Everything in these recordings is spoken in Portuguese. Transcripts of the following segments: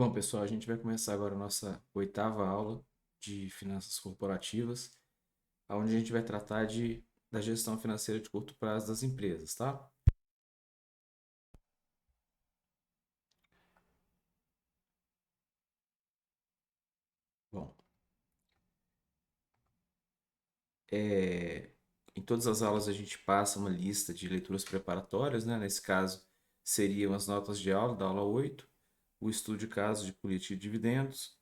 Bom, pessoal, a gente vai começar agora a nossa oitava aula de finanças corporativas, onde a gente vai tratar da gestão financeira de curto prazo das empresas, tá? Bom, é, em todas as aulas a gente passa uma lista de leituras preparatórias, né? Nesse caso, seriam as notas de aula, da aula 8, o estudo de casos de política de dividendos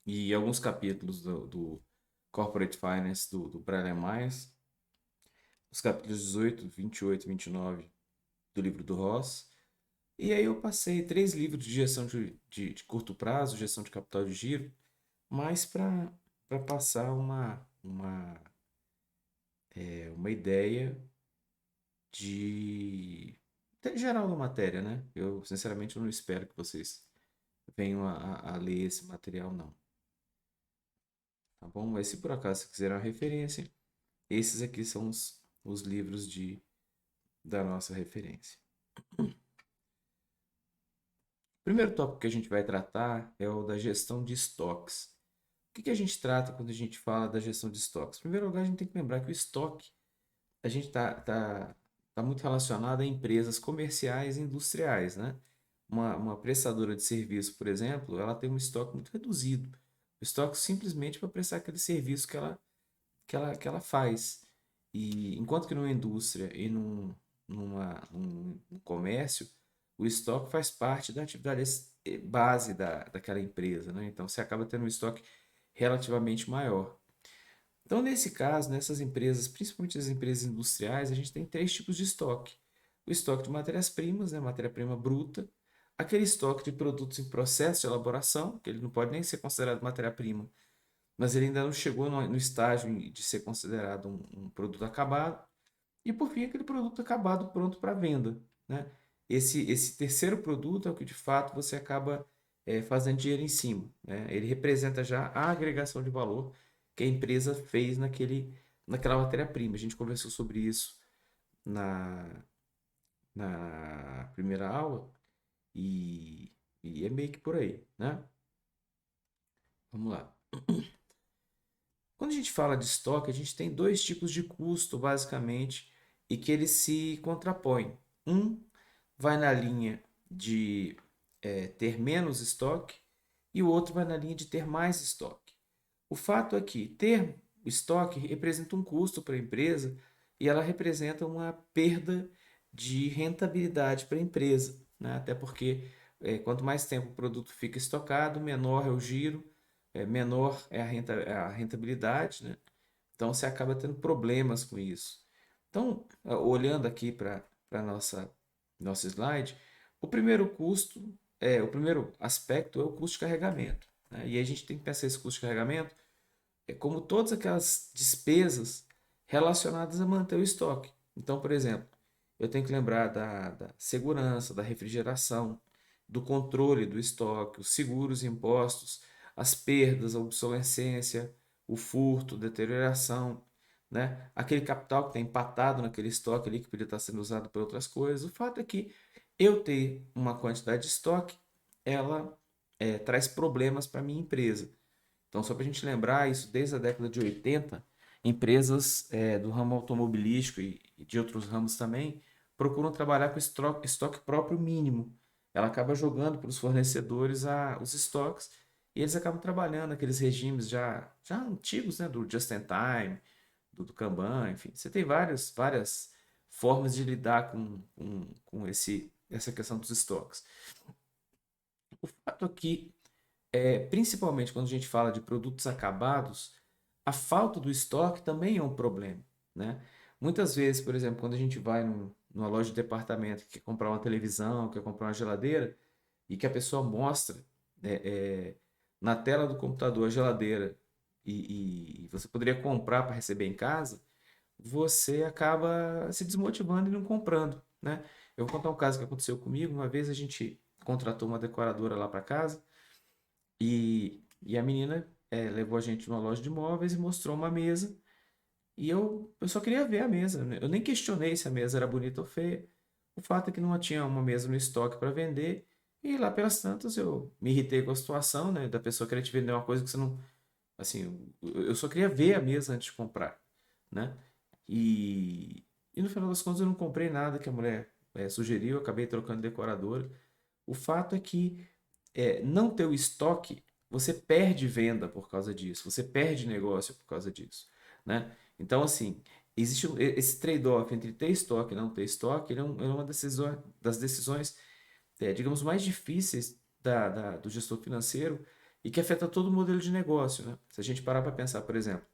e alguns capítulos do Corporate Finance do Brian Myers, os capítulos 18, 28 e 29 do livro do Ross. E aí eu passei três livros de gestão de curto prazo, gestão de capital de giro, mas para passar uma ideia de geral da matéria, né? Eu, sinceramente, eu não espero que vocês venham a ler esse material, não. Tá bom? Mas se por acaso você quiser uma referência, esses aqui são os livros da nossa referência. O primeiro tópico que a gente vai tratar é o da gestão de estoques. O que a gente trata quando a gente fala da gestão de estoques? Em primeiro lugar, a gente tem que lembrar que o estoque, a gente tá muito relacionado a empresas comerciais e industriais, né? Uma prestadora de serviço, por exemplo, ela tem um estoque muito reduzido. O estoque simplesmente para prestar aquele serviço que ela faz. E enquanto que numa indústria e num comércio, o estoque faz parte da atividade base daquela empresa, né? Então você acaba tendo um estoque relativamente maior. Então, nesse caso, nessas empresas, principalmente as empresas industriais, a gente tem três tipos de estoque: o estoque de matérias-primas, né, matéria-prima bruta, aquele estoque de produtos em processo de elaboração, que ele não pode nem ser considerado matéria-prima, mas ele ainda não chegou no estágio de ser considerado um produto acabado, e por fim, aquele produto acabado pronto para venda, né? Esse terceiro produto é o que de fato você acaba fazendo dinheiro em cima, né? Ele representa já a agregação de valor que a empresa fez naquela matéria-prima. A gente conversou sobre isso na, na primeira aula e é meio que por aí, né? Vamos lá. Quando a gente fala de estoque, a gente tem dois tipos de custo, basicamente, e que eles se contrapõem. Um vai na linha de ter menos estoque e o outro vai na linha de ter mais estoque. O fato é que ter estoque representa um custo para a empresa e ela representa uma perda de rentabilidade para a empresa, né? Até porque quanto mais tempo o produto fica estocado, menor é o giro, menor é a rentabilidade, né? Então você acaba tendo problemas com isso. Então, olhando aqui para a nosso slide, o primeiro aspecto é o custo de carregamento, né? E a gente tem que pensar esse custo de carregamento como todas aquelas despesas relacionadas a manter o estoque. Então, por exemplo, eu tenho que lembrar da segurança, da refrigeração, do controle do estoque, os seguros e impostos, as perdas, a obsolescência, o furto, a deterioração, né? Aquele capital que está empatado naquele estoque ali que poderia estar sendo usado para outras coisas. O fato é que eu ter uma quantidade de estoque, ela traz problemas para a minha empresa. Então, só para a gente lembrar, isso desde a década de 80, empresas do ramo automobilístico e de outros ramos também procuram trabalhar com estoque próprio mínimo. Ela acaba jogando para os fornecedores os estoques e eles acabam trabalhando aqueles regimes já antigos, né, do just in time, do Kanban, enfim. Você tem várias formas de lidar com essa questão dos estoques. O fato aqui principalmente quando a gente fala de produtos acabados, a falta do estoque também é um problema, né? Muitas vezes, por exemplo, quando a gente vai numa loja de departamento que quer comprar uma televisão, quer comprar uma geladeira, e que a pessoa mostra é, é, na tela do computador a geladeira e você poderia comprar para receber em casa, você acaba se desmotivando e não comprando, né? Eu vou contar um caso que aconteceu comigo. Uma vez a gente contratou uma decoradora lá para casa, e a menina levou a gente numa loja de móveis e mostrou uma mesa. E eu só queria ver a mesa, né? Eu nem questionei se a mesa era bonita ou feia. O fato é que não tinha uma mesa no estoque para vender. E lá pelas tantas eu me irritei com a situação, né, da pessoa querer te vender uma coisa que você não, assim, eu só queria ver a mesa antes de comprar, né? E, e no final das contas eu não comprei nada que a mulher sugeriu, eu acabei trocando decoradora. O fato é que não ter o estoque, você perde venda por causa disso, você perde negócio por causa disso, né? Então, assim, existe esse trade-off entre ter estoque e não ter estoque, ele é uma decisão, das decisões, digamos, mais difíceis do gestor financeiro e que afeta todo o modelo de negócio, né? Se a gente parar para pensar, por exemplo,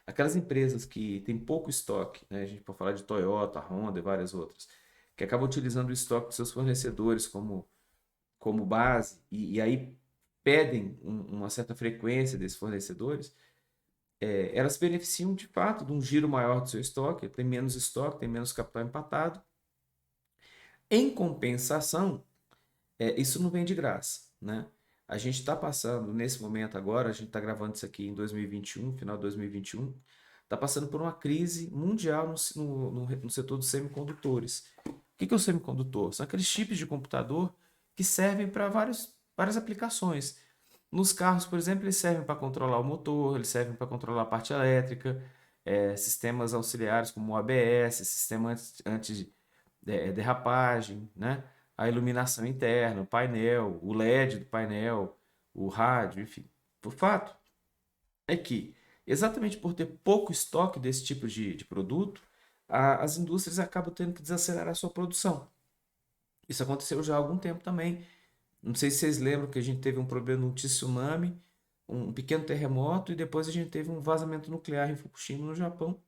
aquelas empresas que têm pouco estoque, né? A gente pode falar de Toyota, Honda e várias outras, que acabam utilizando o estoque dos seus fornecedores como base e aí pedem uma certa frequência desses fornecedores, elas beneficiam de fato de um giro maior do seu estoque, tem menos estoque, tem menos capital empatado. Em compensação, isso não vem de graça, né? A gente está passando, nesse momento agora, a gente está gravando isso aqui em 2021, final de 2021, está passando por uma crise mundial no setor dos semicondutores. O que é o semicondutor? São aqueles chips de computador que servem para várias aplicações. Nos carros, por exemplo, eles servem para controlar o motor, eles servem para controlar a parte elétrica, sistemas auxiliares como o ABS, sistema anti-derrapagem, né? A iluminação interna, o painel, o LED do painel, o rádio, enfim. O fato é que, exatamente por ter pouco estoque desse tipo de produto, as indústrias acabam tendo que desacelerar a sua produção. Isso aconteceu já há algum tempo também. Não sei se vocês lembram que a gente teve um problema no tsunami, um pequeno terremoto, e depois a gente teve um vazamento nuclear em Fukushima, no Japão,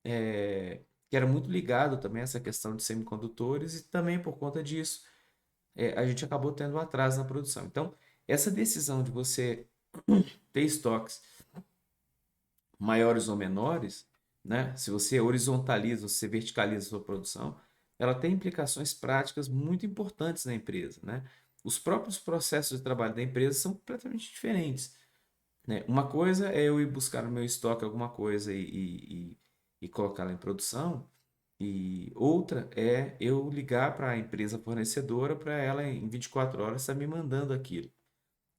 que era muito ligado também a essa questão de semicondutores, e também por conta disso a gente acabou tendo um atraso na produção. Então, essa decisão de você ter estoques maiores ou menores, né? Se você horizontaliza, se você verticaliza a sua produção, ela tem implicações práticas muito importantes na empresa, né? Os próprios processos de trabalho da empresa são completamente diferentes, né? Uma coisa é eu ir buscar no meu estoque alguma coisa e colocá-la em produção, e outra é eu ligar para a empresa fornecedora para ela em 24 horas estar me mandando aquilo.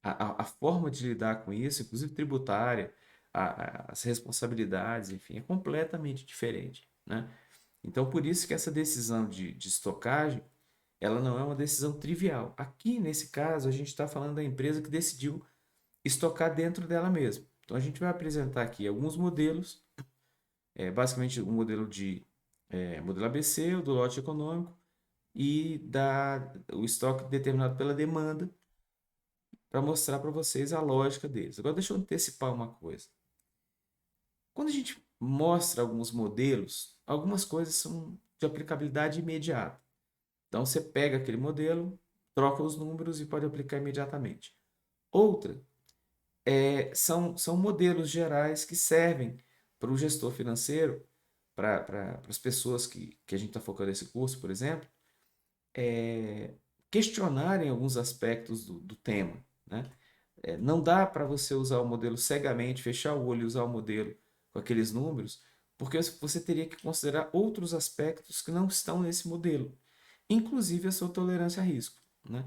A forma de lidar com isso, inclusive tributária, as responsabilidades, enfim, é completamente diferente, né? Então, por isso que essa decisão de estocagem, ela não é uma decisão trivial. Aqui, nesse caso, a gente está falando da empresa que decidiu estocar dentro dela mesma. Então, a gente vai apresentar aqui alguns modelos, basicamente o modelo modelo ABC, o do lote econômico, e o estoque determinado pela demanda, para mostrar para vocês a lógica deles. Agora, deixa eu antecipar uma coisa. Quando a gente mostra alguns modelos, algumas coisas são de aplicabilidade imediata. Então, você pega aquele modelo, troca os números e pode aplicar imediatamente. Outra são modelos gerais que servem para o gestor financeiro, para as pessoas que a gente está focando nesse curso, por exemplo, questionarem alguns aspectos do tema, né? Não dá para você usar o modelo cegamente, fechar o olho e usar o modelo com aqueles números, porque você teria que considerar outros aspectos que não estão nesse modelo, inclusive a sua tolerância a risco, né?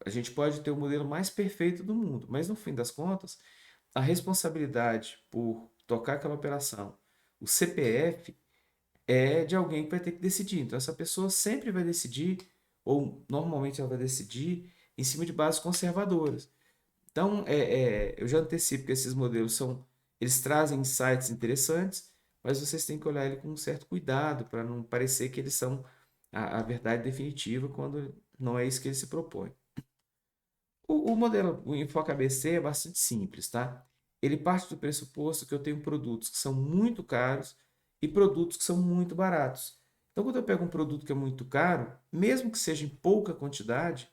A gente pode ter o modelo mais perfeito do mundo, mas no fim das contas, a responsabilidade por tocar aquela operação, o CPF, é de alguém que vai ter que decidir. Então, essa pessoa sempre vai decidir, ou normalmente ela vai decidir, em cima de bases conservadoras. Então, eu já antecipo que esses modelos eles trazem insights interessantes, mas vocês têm que olhar ele com um certo cuidado para não parecer que eles são a verdade definitiva quando não é isso que ele se propõe. O modelo, o Enfoque ABC é bastante simples, tá? Ele parte do pressuposto que eu tenho produtos que são muito caros e produtos que são muito baratos. Então, quando eu pego um produto que é muito caro, mesmo que seja em pouca quantidade,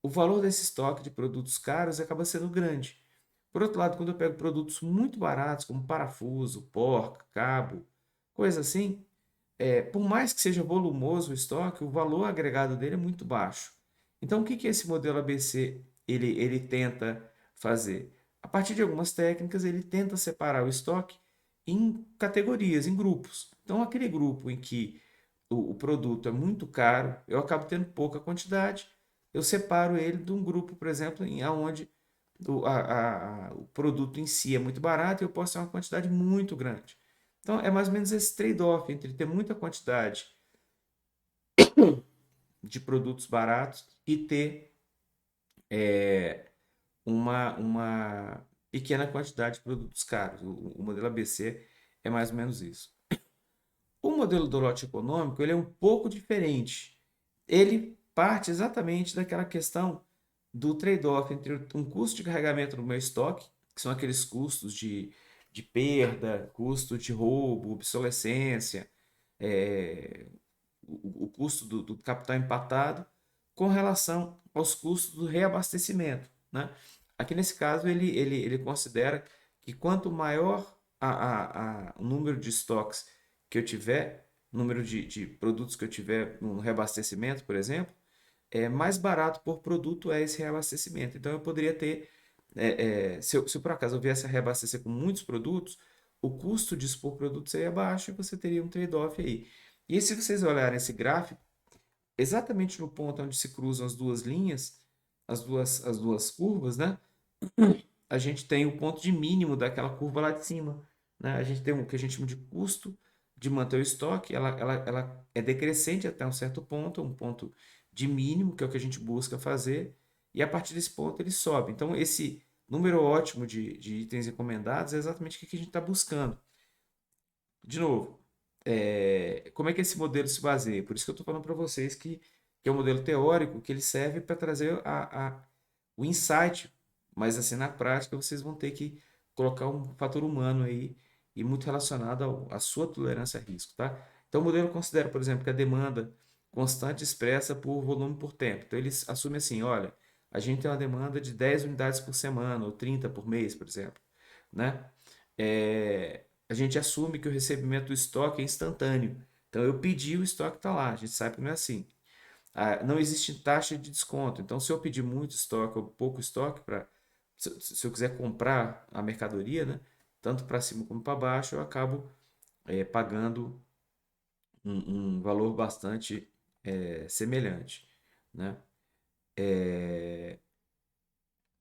o valor desse estoque de produtos caros acaba sendo grande. Por outro lado, quando eu pego produtos muito baratos, como parafuso, porca, cabo, coisa assim, por mais que seja volumoso o estoque, o valor agregado dele é muito baixo. Então, o que que esse modelo ABC ele tenta fazer? A partir de algumas técnicas, ele tenta separar o estoque em categorias, em grupos. Então, aquele grupo em que o produto é muito caro, eu acabo tendo pouca quantidade, eu separo ele de um grupo, por exemplo, em aonde o produto em si é muito barato e eu posso ter uma quantidade muito grande. Então, é mais ou menos esse trade-off entre ter muita quantidade de produtos baratos e ter uma pequena quantidade de produtos caros. O modelo ABC é mais ou menos isso. O modelo do lote econômico ele é um pouco diferente. Ele parte exatamente daquela questão do trade-off entre um custo de carregamento no meu estoque, que são aqueles custos de perda, custo de roubo, obsolescência, é, o custo do capital empatado, com relação aos custos do reabastecimento, né? Aqui nesse caso, ele considera que quanto maior o número de estoques que eu tiver, número de produtos que eu tiver no reabastecimento, por exemplo, mais barato por produto é esse reabastecimento. Então eu poderia ter, se eu por acaso eu viesse a reabastecer com muitos produtos, o custo disso por produto seria baixo e você teria um trade-off aí. E se vocês olharem esse gráfico, exatamente no ponto onde se cruzam as duas linhas, as duas curvas, né? A gente tem o ponto de mínimo daquela curva lá de cima, né? A gente tem o que a gente chama de custo de manter o estoque, ela é decrescente até um certo ponto, um ponto de mínimo, que é o que a gente busca fazer, e a partir desse ponto ele sobe. Então, esse número ótimo de itens encomendados é exatamente o que a gente está buscando. De novo, como é que esse modelo se baseia? Por isso que eu estou falando para vocês que é um modelo teórico que ele serve para trazer o insight, mas assim na prática vocês vão ter que colocar um fator humano aí e muito relacionado à sua tolerância a risco, tá? Então o modelo considera, por exemplo, que a demanda constante expressa por volume por tempo. Então eles assumem assim, olha, a gente tem uma demanda de 10 unidades por semana ou 30 por mês, por exemplo, né? A gente assume que o recebimento do estoque é instantâneo. Então eu pedi, o estoque está lá. A gente sabe que não é assim. Não existe taxa de desconto. Então, se eu pedir muito estoque ou pouco estoque, se eu quiser comprar a mercadoria, né, tanto para cima como para baixo, eu acabo pagando um valor bastante semelhante, né?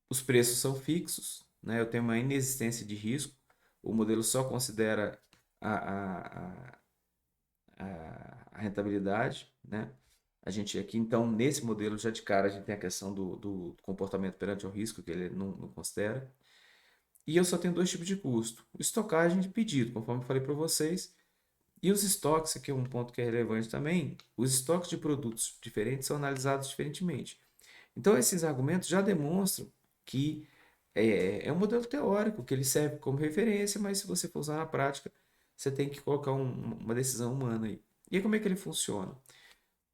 Os preços são fixos, né? Eu tenho uma inexistência de risco. O modelo só considera a, a, a, a rentabilidade, né? A gente aqui, então, nesse modelo, já de cara, a gente tem a questão do comportamento perante o risco, que ele não considera. E eu só tenho dois tipos de custo: o estocagem de pedido, conforme eu falei para vocês, e os estoques, aqui é um ponto que é relevante também, os estoques de produtos diferentes são analisados diferentemente. Então, esses argumentos já demonstram que é um modelo teórico, que ele serve como referência, mas se você for usar na prática, você tem que colocar uma decisão humana aí. E aí, como é que ele funciona?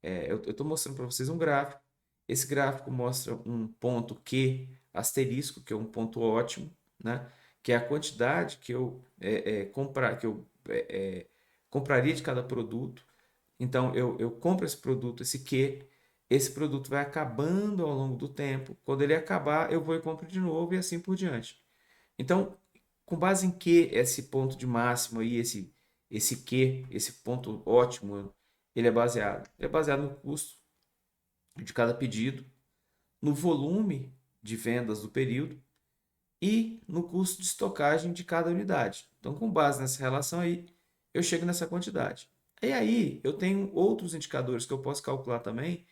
Eu estou mostrando para vocês um gráfico. Esse gráfico mostra um ponto Q asterisco, que é um ponto ótimo, né? Que é a quantidade que eu compraria de cada produto. Então eu compro esse produto, esse produto vai acabando ao longo do tempo. Quando ele acabar, eu vou e compro de novo e assim por diante. Então, com base em que esse ponto de máximo aí, esse ponto ótimo, ele é baseado? Ele é baseado no custo de cada pedido, no volume de vendas do período e no custo de estocagem de cada unidade. Então, com base nessa relação aí, eu chego nessa quantidade. E aí, eu tenho outros indicadores que eu posso calcular também,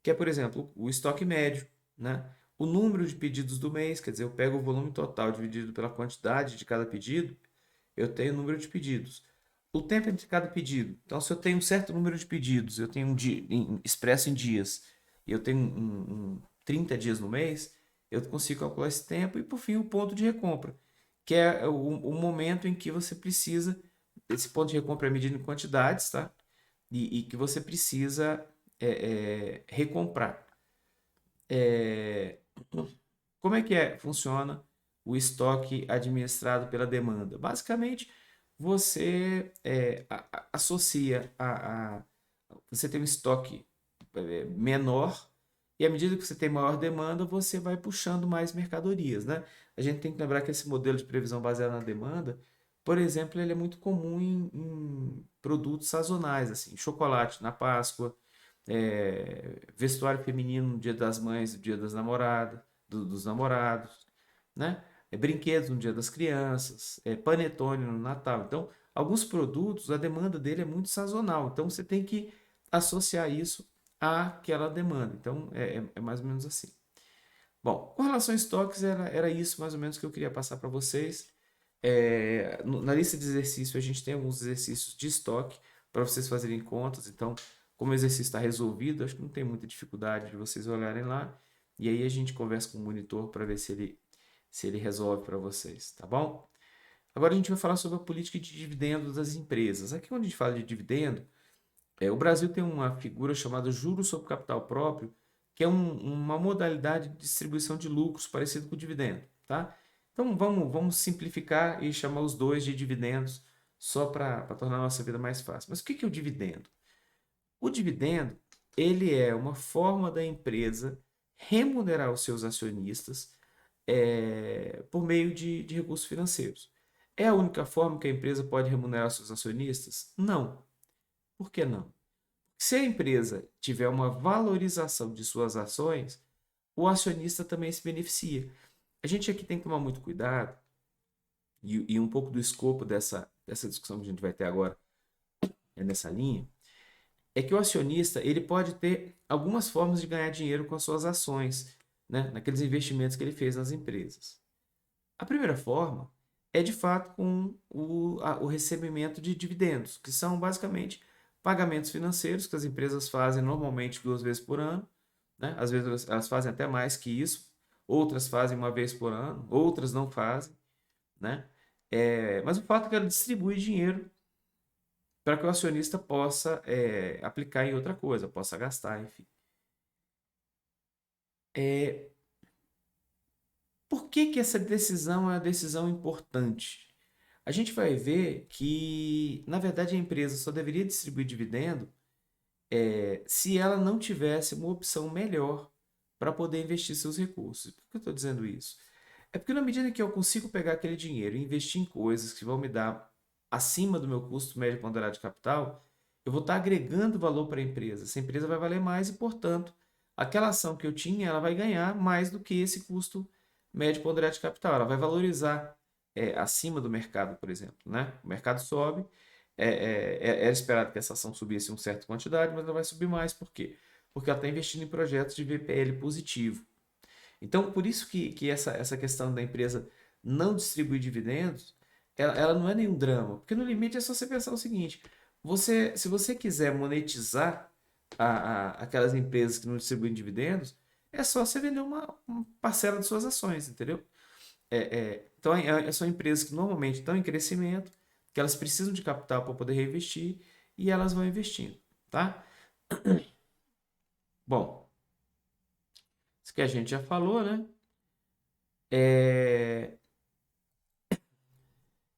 que é, por exemplo, o estoque médio, né? O número de pedidos do mês, quer dizer, eu pego o volume total dividido pela quantidade de cada pedido, eu tenho o número de pedidos. O tempo entre cada pedido. Então, se eu tenho um certo número de pedidos, eu tenho um dia expresso em dias, e eu tenho 30 dias no mês, eu consigo calcular esse tempo e, por fim, o ponto de recompra, que é o momento em que você precisa, esse ponto de recompra é medido em quantidades, tá? E que você precisa recomprar. É, como é que funciona o estoque administrado pela demanda? Basicamente, você associa você tem um estoque menor e à medida que você tem maior demanda, você vai puxando mais mercadorias, né? A gente tem que lembrar que esse modelo de previsão baseado na demanda, por exemplo, ele é muito comum em produtos sazonais, assim, chocolate na Páscoa, vestuário feminino no Dia das Mães, no Dia das Namoradas, dos namorados, né? Brinquedos no Dia das Crianças, panetone no Natal. Então, alguns produtos, a demanda dele é muito sazonal. Então, você tem que associar isso àquela demanda. Então, é mais ou menos assim. Bom, com relação a estoques, era isso mais ou menos que eu queria passar para vocês. Na lista de exercício, a gente tem alguns exercícios de estoque para vocês fazerem contas. Então, como o exercício está resolvido, acho que não tem muita dificuldade de vocês olharem lá. E aí a gente conversa com o monitor para ver se ele resolve para vocês, tá bom? Agora a gente vai falar sobre a política de dividendos das empresas. Aqui, quando a gente fala de dividendo, o Brasil tem uma figura chamada juros sobre capital próprio, que é uma modalidade de distribuição de lucros parecido com o dividendo, tá? Então vamos simplificar e chamar os dois de dividendos só para tornar a nossa vida mais fácil. Mas o que é o dividendo? O dividendo, ele é uma forma da empresa remunerar os seus acionistas por meio de recursos financeiros. É a única forma que a empresa pode remunerar os seus acionistas? Não. Por que não? Se a empresa tiver uma valorização de suas ações, o acionista também se beneficia. A gente aqui tem que tomar muito cuidado, e um pouco do escopo dessa discussão que a gente vai ter agora é nessa linha, é que o acionista ele pode ter algumas formas de ganhar dinheiro com as suas ações, né, naqueles investimentos que ele fez nas empresas. A primeira forma é de fato com o recebimento de dividendos, que são basicamente pagamentos financeiros que as empresas fazem normalmente 2 vezes por ano, né? Às vezes elas fazem até mais que isso, outras fazem 1 vez por ano, outras não fazem, né? Mas o fato é que ela distribui dinheiro para que o acionista possa aplicar em outra coisa, possa gastar, enfim. É, por que essa decisão é uma decisão importante? A gente vai ver que, na verdade, a empresa só deveria distribuir dividendo se ela não tivesse uma opção melhor para poder investir seus recursos. Por que eu estou dizendo isso? É porque na medida que eu consigo pegar aquele dinheiro e investir em coisas que vão me dar acima do meu custo médio ponderado de capital, eu vou estar agregando valor para a empresa. Essa empresa vai valer mais e, portanto, aquela ação que eu tinha, ela vai ganhar mais do que esse custo médio ponderado de capital. Ela vai valorizar acima do mercado, por exemplo, né? O mercado sobe, era esperado que essa ação subisse uma certa quantidade, mas ela vai subir mais. Por quê? Porque ela está investindo em projetos de VPL positivo. Então, por isso que essa questão da empresa não distribuir dividendos, ela não é nenhum drama. Porque no limite é só você pensar o seguinte: se você quiser monetizar aquelas empresas que não distribuem dividendos, é só você vender uma parcela de suas ações, entendeu? Então, são empresas que normalmente estão em crescimento, que elas precisam de capital para poder reinvestir e elas vão investindo, tá? Bom, isso que a gente já falou, né? É,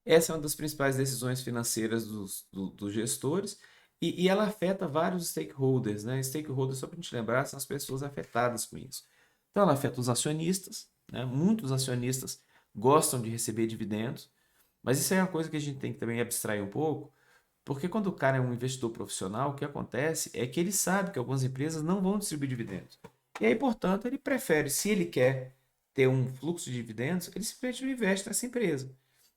Essa é uma das principais decisões financeiras dos gestores e ela afeta vários stakeholders, né? Stakeholders, só para a gente lembrar, são as pessoas afetadas com isso. Então, ela afeta os acionistas, né? Muitos acionistas gostam de receber dividendos, mas isso é uma coisa que a gente tem que também abstrair um pouco, porque quando o cara é um investidor profissional, o que acontece é que ele sabe que algumas empresas não vão distribuir dividendos. E aí, portanto, ele prefere, se ele quer ter um fluxo de dividendos, ele simplesmente não investe nessa empresa,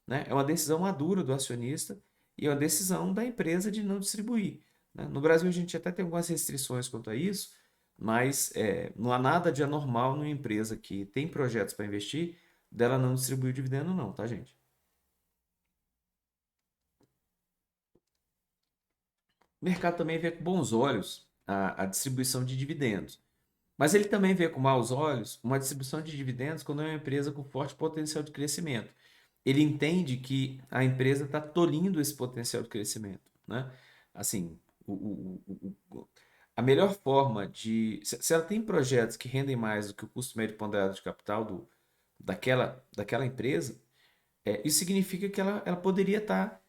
né? É uma decisão madura do acionista e é uma decisão da empresa de não distribuir, né? No Brasil, a gente até tem algumas restrições quanto a isso, mas não há nada de anormal numa empresa que tem projetos para investir dela não distribuir o dividendo, não, tá, gente? O mercado também vê com bons olhos a distribuição de dividendos. Mas ele também vê com maus olhos uma distribuição de dividendos quando é uma empresa com forte potencial de crescimento. Ele entende que a empresa está tolhindo esse potencial de crescimento, né? Assim, a melhor forma de... Se ela tem projetos que rendem mais do que o custo médio ponderado de capital daquela empresa, isso significa que ela poderia estar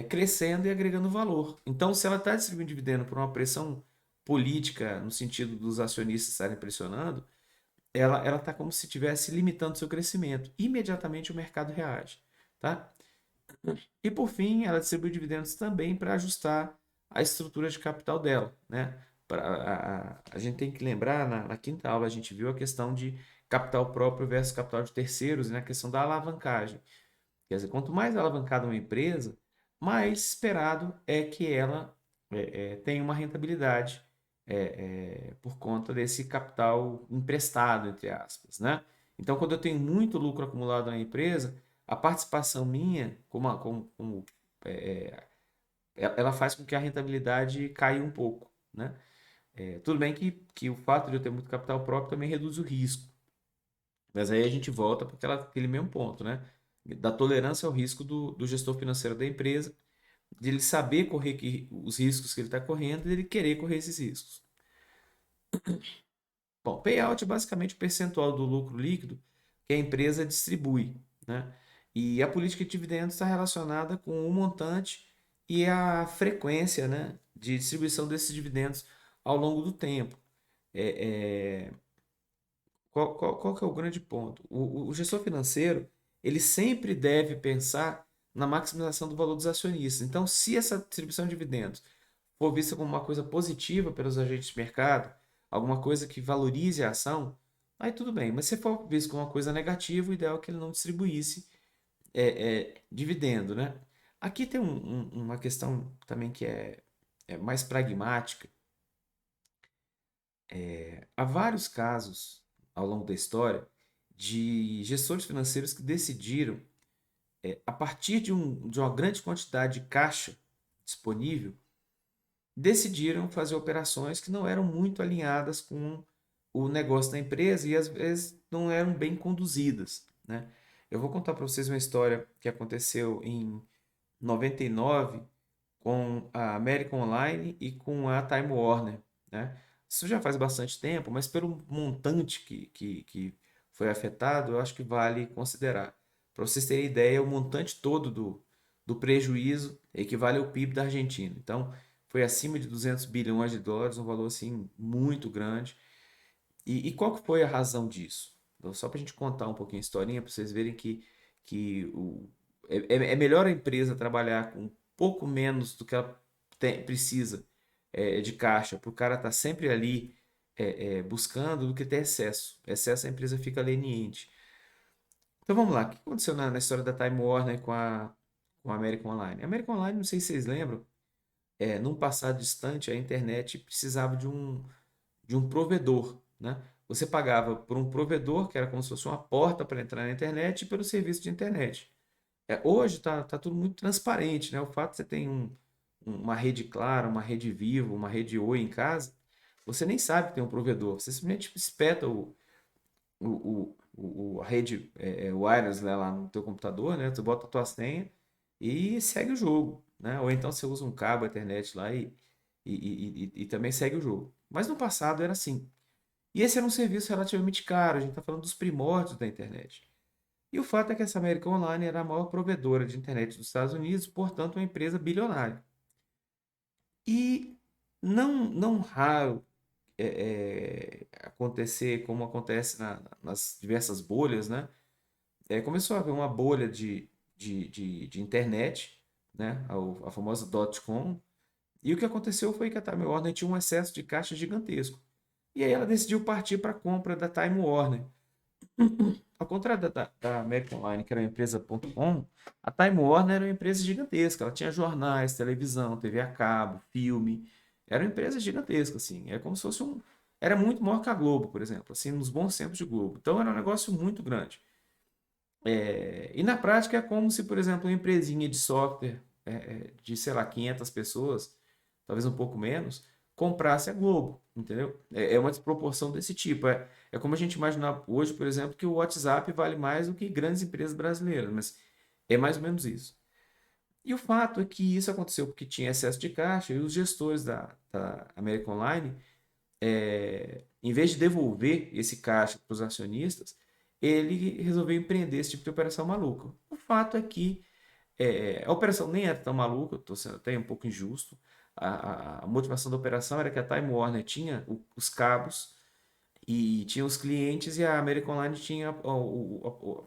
crescendo e agregando valor. Então, se ela está distribuindo dividendo por uma pressão política, no sentido dos acionistas estarem pressionando, ela está como se estivesse limitando seu crescimento. Imediatamente o mercado reage. Tá? E por fim, ela distribui dividendos também para ajustar a estrutura de capital dela, né? A gente tem que lembrar, na quinta aula a gente viu a questão de capital próprio versus capital de terceiros, e na questão da alavancagem. Quer dizer, quanto mais alavancada uma empresa, mais esperado é que ela tenha uma rentabilidade por conta desse capital emprestado, entre aspas, né? Então, quando eu tenho muito lucro acumulado na empresa, a participação minha, ela faz com que a rentabilidade caia um pouco, né? Tudo bem que o fato de eu ter muito capital próprio também reduz o risco, mas aí a gente volta para aquele mesmo ponto, né? Da tolerância ao risco do gestor financeiro da empresa, de ele saber correr os riscos que ele está correndo e ele querer correr esses riscos. Bom, payout é basicamente o percentual do lucro líquido que a empresa distribui, né? E a política de dividendos está relacionada com o montante e a frequência, né, de distribuição desses dividendos ao longo do tempo. É, é, qual que é o grande ponto? O gestor financeiro, ele sempre deve pensar na maximização do valor dos acionistas. Então, se essa distribuição de dividendos for vista como uma coisa positiva pelos agentes de mercado, alguma coisa que valorize a ação, aí tudo bem. Mas se for visto como uma coisa negativa, o ideal é que ele não distribuísse dividendo, né? Aqui tem uma questão também que é mais pragmática. Há vários casos ao longo da história de gestores financeiros que decidiram, a partir de uma grande quantidade de caixa disponível, decidiram fazer operações que não eram muito alinhadas com o negócio da empresa e às vezes não eram bem conduzidas, né? Eu vou contar para vocês uma história que aconteceu em 99 com a American Online e com a Time Warner, né? Isso já faz bastante tempo, mas pelo montante que foi afetado, eu acho que vale considerar. Para vocês terem ideia, o montante todo do prejuízo equivale ao PIB da Argentina. Então, foi acima de 200 bilhões de dólares, um valor assim muito grande. E qual que foi a razão disso? Então, só para a gente contar um pouquinho a historinha, para vocês verem que é melhor a empresa trabalhar com um pouco menos do que ela precisa de caixa, para o cara estar sempre ali buscando, do que ter excesso. Excesso a empresa fica leniente. Então vamos lá, o que aconteceu na história da Time Warner com a American Online? A American Online, não sei se vocês lembram, num passado distante, a internet precisava de um provedor, né? Você pagava por um provedor, que era como se fosse uma porta para entrar na internet, e pelo serviço de internet. Hoje tá tudo muito transparente, né? O fato de você ter uma rede Claro, uma rede Vivo, uma rede Oi em casa, você nem sabe que tem um provedor. Você simplesmente espeta a rede wireless, né, lá no teu computador, né? Tu bota a tua senha e segue o jogo, né? Ou então você usa um cabo internet lá e também segue o jogo. Mas no passado era assim. E esse era um serviço relativamente caro, a gente está falando dos primórdios da internet. E o fato é que essa American Online era a maior provedora de internet dos Estados Unidos, portanto, uma empresa bilionária. E não raro acontecer, como acontece nas diversas bolhas, né? Começou a haver uma bolha de internet, né? A famosa .com. E o que aconteceu foi que a Time Warner tinha um excesso de caixa gigantesco. E aí ela decidiu partir para a compra da Time Warner. Ao contrário da American Online, que era uma empresa .com, a Time Warner era uma empresa gigantesca. Ela tinha jornais, televisão, TV a cabo, filme. Era uma empresa gigantesca, assim. É como se fosse um... Era muito maior que a Globo, por exemplo, assim, nos bons tempos de Globo. Então era um negócio muito grande. E na prática é como se, por exemplo, uma empresinha de software de, sei lá, 500 pessoas, talvez um pouco menos, comprasse a Globo, entendeu? É uma desproporção desse tipo. É como a gente imaginar hoje, por exemplo, que o WhatsApp vale mais do que grandes empresas brasileiras, mas é mais ou menos isso. E o fato é que isso aconteceu porque tinha excesso de caixa e os gestores da American Online, em vez de devolver esse caixa para os acionistas, ele resolveu empreender esse tipo de operação maluca. O fato é que a operação nem era tão maluca, estou sendo até um pouco injusto. A motivação da operação era que a Time Warner tinha os cabos e tinha os clientes e a American Online tinha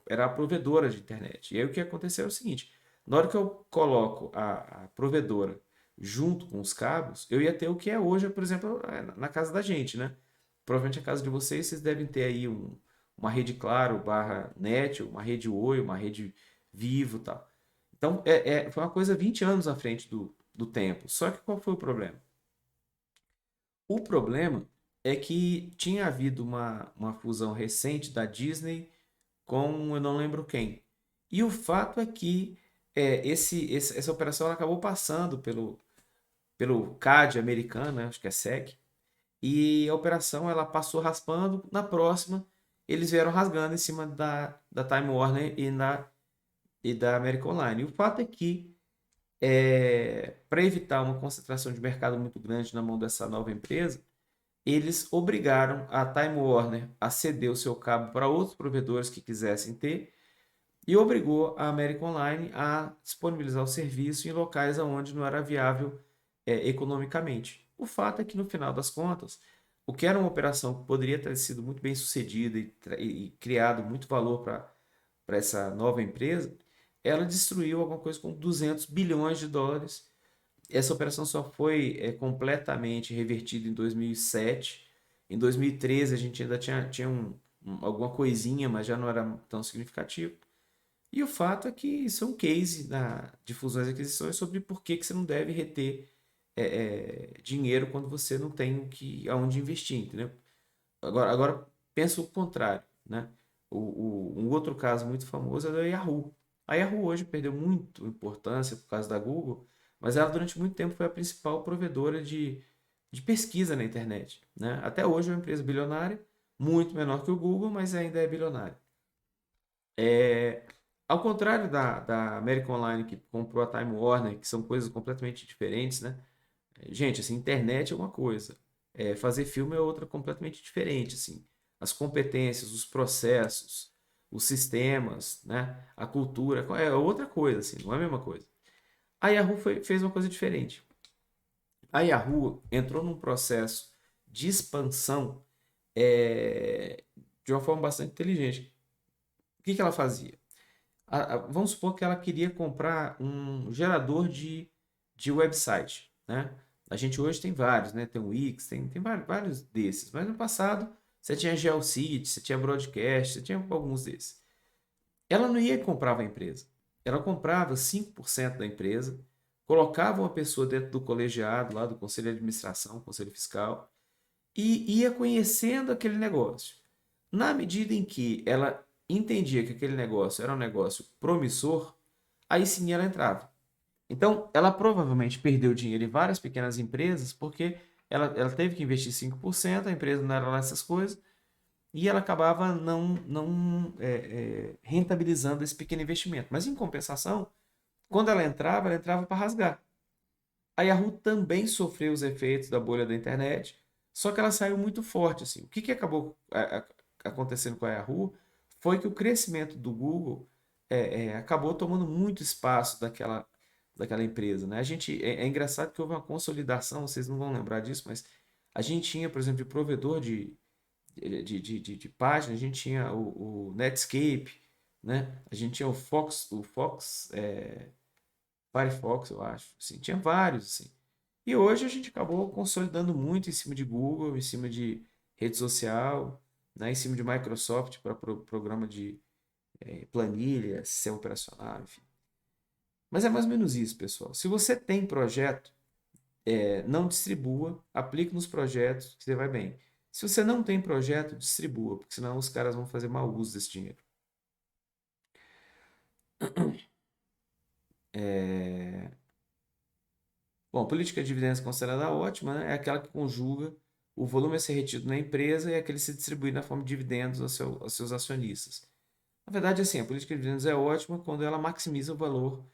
era a provedora de internet. E aí o que aconteceu é o seguinte: na hora que eu coloco a provedora junto com os cabos, eu ia ter o que é hoje, por exemplo, na casa da gente, né? Provavelmente a casa de vocês, vocês devem ter aí uma rede Claro barra NET, uma rede Oi, uma rede Vivo e tal. Então, foi uma coisa 20 anos à frente do tempo. Só que qual foi o problema? O problema é que tinha havido uma fusão recente da Disney com eu não lembro quem. E o fato é que essa operação ela acabou passando pelo CAD americano, né? Acho que é SEC, e a operação ela passou raspando. Na próxima, eles vieram rasgando em cima da Time Warner e da American Online. E o fato é que, para evitar uma concentração de mercado muito grande na mão dessa nova empresa, eles obrigaram a Time Warner a ceder o seu cabo para outros provedores que quisessem ter e obrigou a American Online a disponibilizar o serviço em locais onde não era viável economicamente. O fato é que, no final das contas, o que era uma operação que poderia ter sido muito bem sucedida e criado muito valor para essa nova empresa, ela destruiu alguma coisa como 200 bilhões de dólares. Essa operação só foi completamente revertida em 2007. Em 2013 a gente ainda tinha alguma coisinha, mas já não era tão significativo. E o fato é que isso é um case de fusões e aquisições sobre por que você não deve reter dinheiro quando você não tem aonde investir, entendeu? Agora pensa o contrário, né? Um outro caso muito famoso é da Yahoo. A Yahoo hoje perdeu muito importância por causa da Google, mas ela durante muito tempo foi a principal provedora de pesquisa na internet, né? Até hoje é uma empresa bilionária, muito menor que o Google, mas ainda é bilionária. É, Ao contrário da American Online, que comprou a Time Warner, que são coisas completamente diferentes, né? Gente, assim, internet é uma coisa, fazer filme é outra completamente diferente, assim. As competências, os processos, os sistemas, né? A cultura é outra coisa, assim, não é a mesma coisa. A Yahoo fez uma coisa diferente. A Yahoo entrou num processo de expansão de uma forma bastante inteligente. O que ela fazia? Vamos supor que ela queria comprar um gerador de website, né? A gente hoje tem vários, né? Tem o Wix, tem vários desses. Mas no passado, você tinha Geocities, você tinha Broadcast, você tinha alguns desses. Ela não ia e comprava a empresa. Ela comprava 5% da empresa, colocava uma pessoa dentro do colegiado, lá do Conselho de Administração, Conselho Fiscal, e ia conhecendo aquele negócio. Na medida em que ela entendia que aquele negócio era um negócio promissor, aí sim ela entrava. Então, ela provavelmente perdeu dinheiro em várias pequenas empresas porque ela teve que investir 5%, a empresa não era lá essas coisas, e ela acabava não rentabilizando esse pequeno investimento. Mas, em compensação, quando ela entrava para rasgar. A Yahoo também sofreu os efeitos da bolha da internet, só que ela saiu muito forte, assim. O que acabou acontecendo com a Yahoo foi que o crescimento do Google acabou tomando muito espaço daquela empresa, né? É engraçado que houve uma consolidação, vocês não vão lembrar disso, mas a gente tinha, por exemplo, de provedor de página, a gente tinha o Netscape, né? A gente tinha o Fox, Firefox, eu acho. Assim, tinha vários, assim. E hoje a gente acabou consolidando muito em cima de Google, em cima de rede social, né, em cima de Microsoft para programa de planilha, sistema operacional, enfim. Mas é mais ou menos isso, pessoal. Se você tem projeto, não distribua, aplique nos projetos que você vai bem. Se você não tem projeto, distribua, porque senão os caras vão fazer mau uso desse dinheiro. Bom, política de dividendos considerada ótima, né? É aquela que conjuga o volume a ser retido na empresa e aquele se distribuir na forma de dividendos aos seus acionistas. Na verdade, assim, a política de dividendos é ótima quando ela maximiza o valor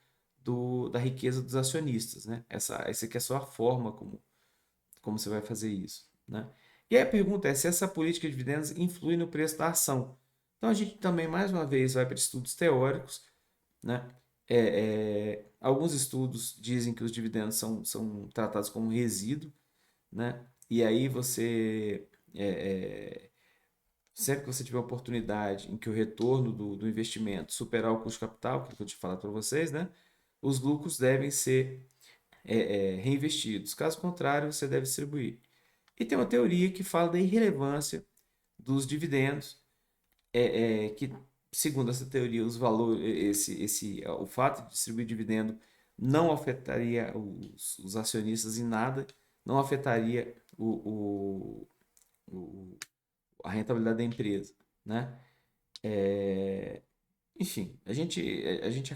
da riqueza dos acionistas, né? Essa aqui é só a forma como você vai fazer isso, né? E aí a pergunta é se essa política de dividendos influi no preço da ação. Então a gente também, mais uma vez, vai para estudos teóricos, né? Alguns estudos dizem que os dividendos são tratados como resíduo, né? E aí sempre que você tiver oportunidade em que o retorno do investimento superar o custo de capital, que eu tinha falado para vocês, né? Os lucros devem ser reinvestidos. Caso contrário, você deve distribuir. E tem uma teoria que fala da irrelevância dos dividendos, que, segundo essa teoria, os valores, o fato de distribuir dividendo não afetaria os acionistas em nada, não afetaria o- a rentabilidade da empresa, né? É, enfim, a gente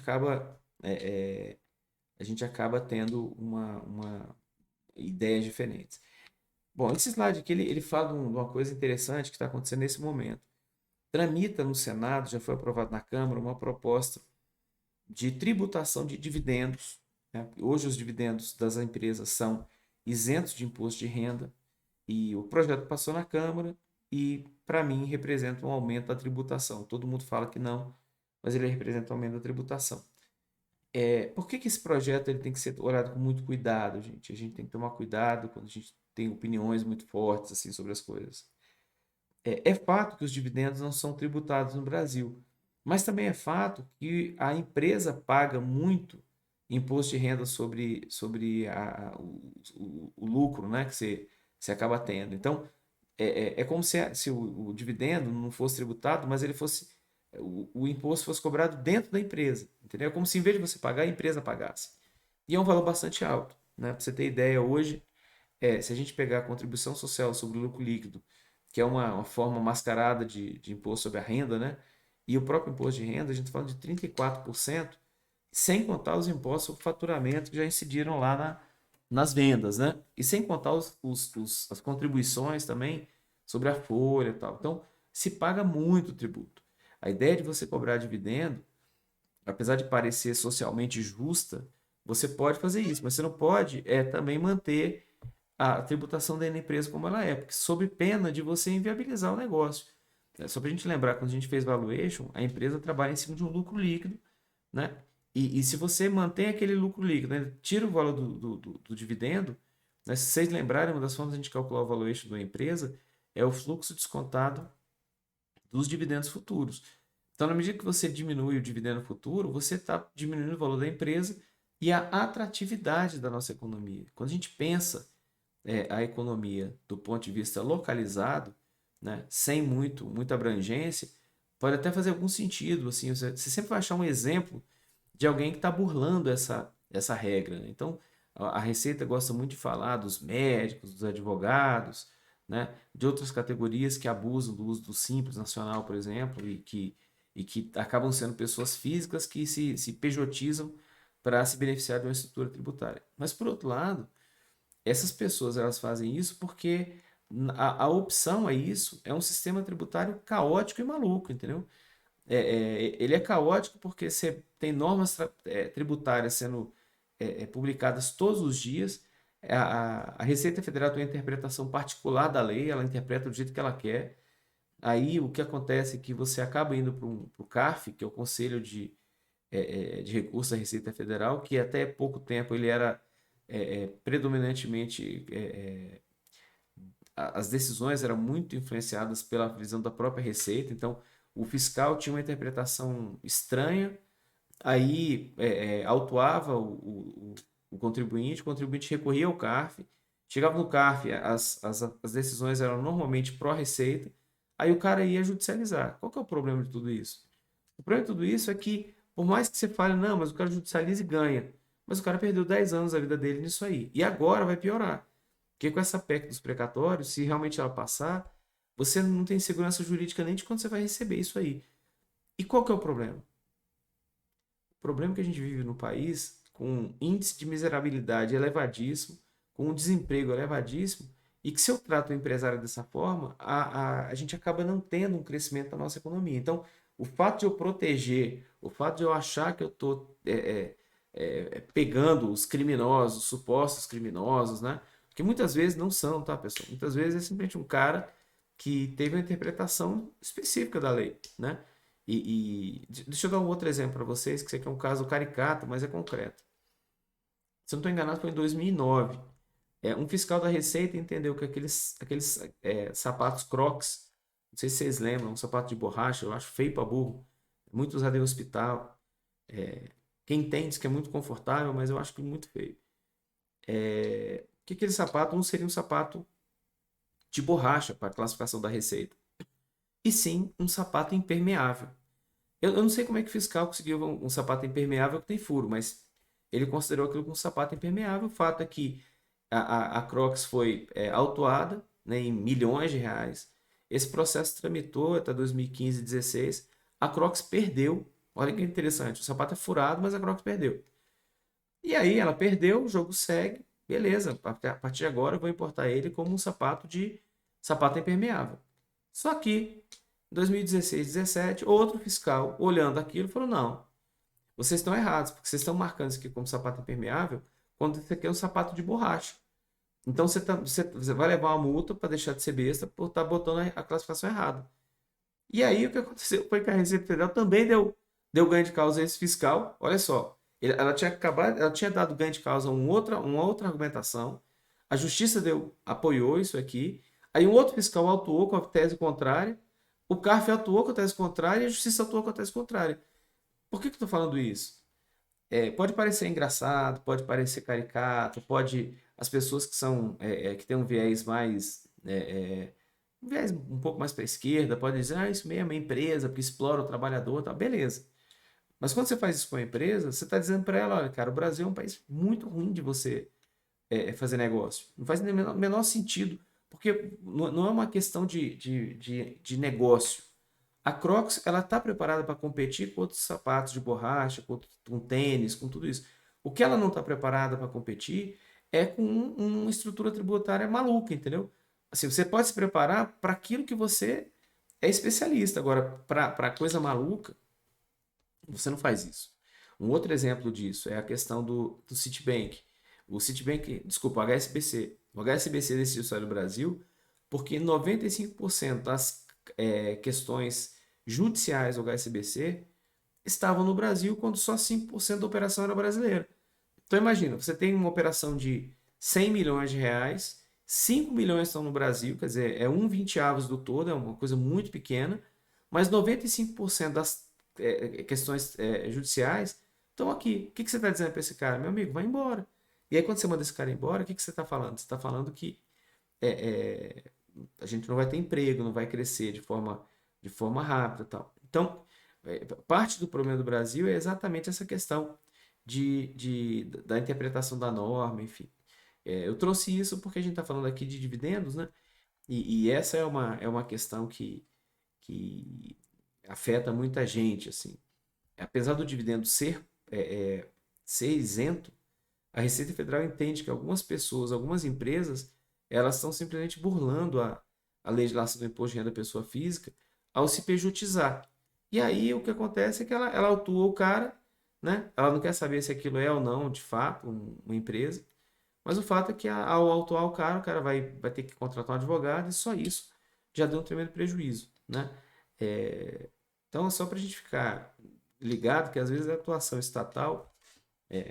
acaba tendo uma ideias diferentes. Bom, esse slide aqui ele fala de uma coisa interessante que está acontecendo nesse momento. Tramita no Senado, já foi aprovado na Câmara, uma proposta de tributação de dividendos, né? Hoje os dividendos das empresas são isentos de imposto de renda e o projeto passou na Câmara e, para mim, representa um aumento da tributação. Todo mundo fala que não, mas ele representa um aumento da tributação. Por que que esse projeto ele tem que ser olhado com muito cuidado, gente? A gente tem que tomar cuidado quando a gente tem opiniões muito fortes assim sobre as coisas. É fato que os dividendos não são tributados no Brasil, mas também é fato que a empresa paga muito imposto de renda sobre o lucro, né, que você acaba tendo. Então, é como se o dividendo não fosse tributado, mas ele fosse o imposto fosse cobrado dentro da empresa, entendeu? É como se em vez de você pagar, a empresa pagasse. E é um valor bastante alto, né? Para você ter ideia, hoje se a gente pegar a contribuição social sobre o lucro líquido, que é uma forma mascarada de imposto sobre a renda, né? E o próprio imposto de renda, a gente está falando de 34%, sem contar os impostos sobre faturamento que já incidiram lá nas vendas, né? E sem contar as contribuições também sobre a folha e tal. Então, se paga muito tributo. A ideia de você cobrar dividendo, apesar de parecer socialmente justa, você pode fazer isso, mas você não pode também manter a tributação da empresa como ela é, porque sob pena de você inviabilizar o negócio. Só para a gente lembrar, quando a gente fez valuation, a empresa trabalha em cima de um lucro líquido, né? E se você mantém aquele lucro líquido, né, tira o valor do dividendo, né, se vocês lembrarem, uma das formas de a gente calcular o valuation de uma empresa é o fluxo descontado dos dividendos futuros. Então, na medida que você diminui o dividendo futuro, você está diminuindo o valor da empresa e a atratividade da nossa economia. Quando a gente pensa a economia do ponto de vista localizado, né, sem muita abrangência, pode até fazer algum sentido. Assim, você sempre vai achar um exemplo de alguém que está burlando essa regra, né? Então, a Receita gosta muito de falar dos médicos, dos advogados, né, de outras categorias que abusam do uso do Simples Nacional, por exemplo, e que acabam sendo pessoas físicas que se pejotizam para se beneficiar de uma estrutura tributária. Mas, por outro lado, essas pessoas elas fazem isso porque a opção a isso é um sistema tributário caótico e maluco, entendeu? Ele é caótico porque você tem normas tributárias sendo publicadas todos os dias. A Receita Federal tem uma interpretação particular da lei, ela interpreta do jeito que ela quer. Aí o que acontece é que você acaba indo para o CARF, que é o Conselho de Recursos da Receita Federal, que até pouco tempo ele era predominantemente as decisões eram muito influenciadas pela visão da própria Receita, então o fiscal tinha uma interpretação estranha, aí autuava o contribuinte recorria ao CARF, chegava no CARF, as decisões eram normalmente pró-Receita, aí o cara ia judicializar. Qual que é o problema de tudo isso? O problema de tudo isso é que, por mais que você fale, não, mas o cara judicializa e ganha, mas o cara perdeu 10 anos da vida dele nisso aí, e agora vai piorar. Porque com essa PEC dos precatórios, se realmente ela passar, você não tem segurança jurídica nem de quando você vai receber isso aí. E qual que é o problema? O problema é que a gente vive no país com um índice de miserabilidade elevadíssimo, com um desemprego elevadíssimo, e que se eu trato o empresário dessa forma, a gente acaba não tendo um crescimento da nossa economia. Então, o fato de eu proteger, o fato de eu achar que eu estou pegando os criminosos, os supostos criminosos, né? Que muitas vezes não são, tá, pessoal? Muitas vezes é simplesmente um cara que teve uma interpretação específica da lei, né? Deixa eu dar um outro exemplo para vocês, que isso aqui é um caso caricato, mas é concreto. Se eu não estou enganado, foi em 2009. Um fiscal da Receita entendeu que aqueles sapatos Crocs, não sei se vocês lembram, um sapato de borracha, eu acho feio para burro, muito usado em hospital. Quem tem diz que é muito confortável, mas eu acho que muito feio. que aquele sapato não seria um sapato de borracha para a classificação da Receita, e sim um sapato impermeável. Eu não sei como é que o fiscal conseguiu um sapato impermeável que tem furo, mas ele considerou aquilo como um sapato impermeável. O fato é que a Crocs foi autuada, né, em milhões de reais. Esse processo tramitou até 2015 e 2016. A Crocs perdeu. Olha que interessante. O sapato é furado, mas a Crocs perdeu. E aí ela perdeu, o jogo segue. Beleza, a partir de agora eu vou importar ele como um sapato impermeável. Só que em 2016, 17, outro fiscal, olhando aquilo, falou: não, vocês estão errados, porque vocês estão marcando isso aqui como sapato impermeável, quando isso aqui é um sapato de borracha. Então você vai levar uma multa para deixar de ser besta por estar botando a classificação errada. E aí o que aconteceu foi que a Receita Federal também deu ganho de causa a esse fiscal. Olha só, ela tinha dado ganho de causa a uma outra argumentação. A justiça apoiou isso aqui. Aí um outro fiscal atuou com a tese contrária. O CARF atuou com a tese contrária e a justiça atuou com a tese contrária. Por que eu estou falando isso? Pode parecer engraçado, pode parecer caricato, pode as pessoas que são que têm um viés mais um viés um pouco mais para a esquerda, podem dizer, isso mesmo é uma empresa porque explora o trabalhador, tá, beleza. Mas quando você faz isso com a empresa, você está dizendo para ela, olha, cara, o Brasil é um país muito ruim de você fazer negócio. Não faz nem menor sentido, porque não é uma questão de negócio. A Crocs, ela está preparada para competir com outros sapatos de borracha, com tênis, com tudo isso. O que ela não está preparada para competir é com uma estrutura tributária maluca, entendeu? Assim, você pode se preparar para aquilo que você é especialista. Agora, para coisa maluca, você não faz isso. Um outro exemplo disso é a questão do Citibank. O Citibank, desculpa, o HSBC. O HSBC decidiu sair do Brasil porque 95% das questões judiciais do HSBC estavam no Brasil, quando só 5% da operação era brasileira. Então imagina, você tem uma operação de 100 milhões de reais, 5 milhões estão no Brasil, quer dizer, é um vinteavos do todo, é uma coisa muito pequena, mas 95% das questões judiciais estão aqui. O que você está dizendo para esse cara? Meu amigo, vai embora. E aí quando você manda esse cara embora, o que você está falando? Você está falando que é, é, a gente não vai ter emprego, não vai crescer de forma rápida e tal. Então, parte do problema do Brasil é exatamente essa questão da interpretação da norma, enfim. Eu trouxe isso porque a gente está falando aqui de dividendos, né? E essa é uma questão que afeta muita gente, assim. Apesar do dividendo ser isento, a Receita Federal entende que algumas pessoas, algumas empresas, elas estão simplesmente burlando a legislação do imposto de renda da pessoa física ao se pejutizar. E aí o que acontece é que ela autua o cara, né? Ela não quer saber se aquilo é ou não, de fato, uma empresa. Mas o fato é que ao autuar o cara vai ter que contratar um advogado e só isso já deu um tremendo prejuízo, né? É, então, é só para a gente ficar ligado que às vezes a atuação estatal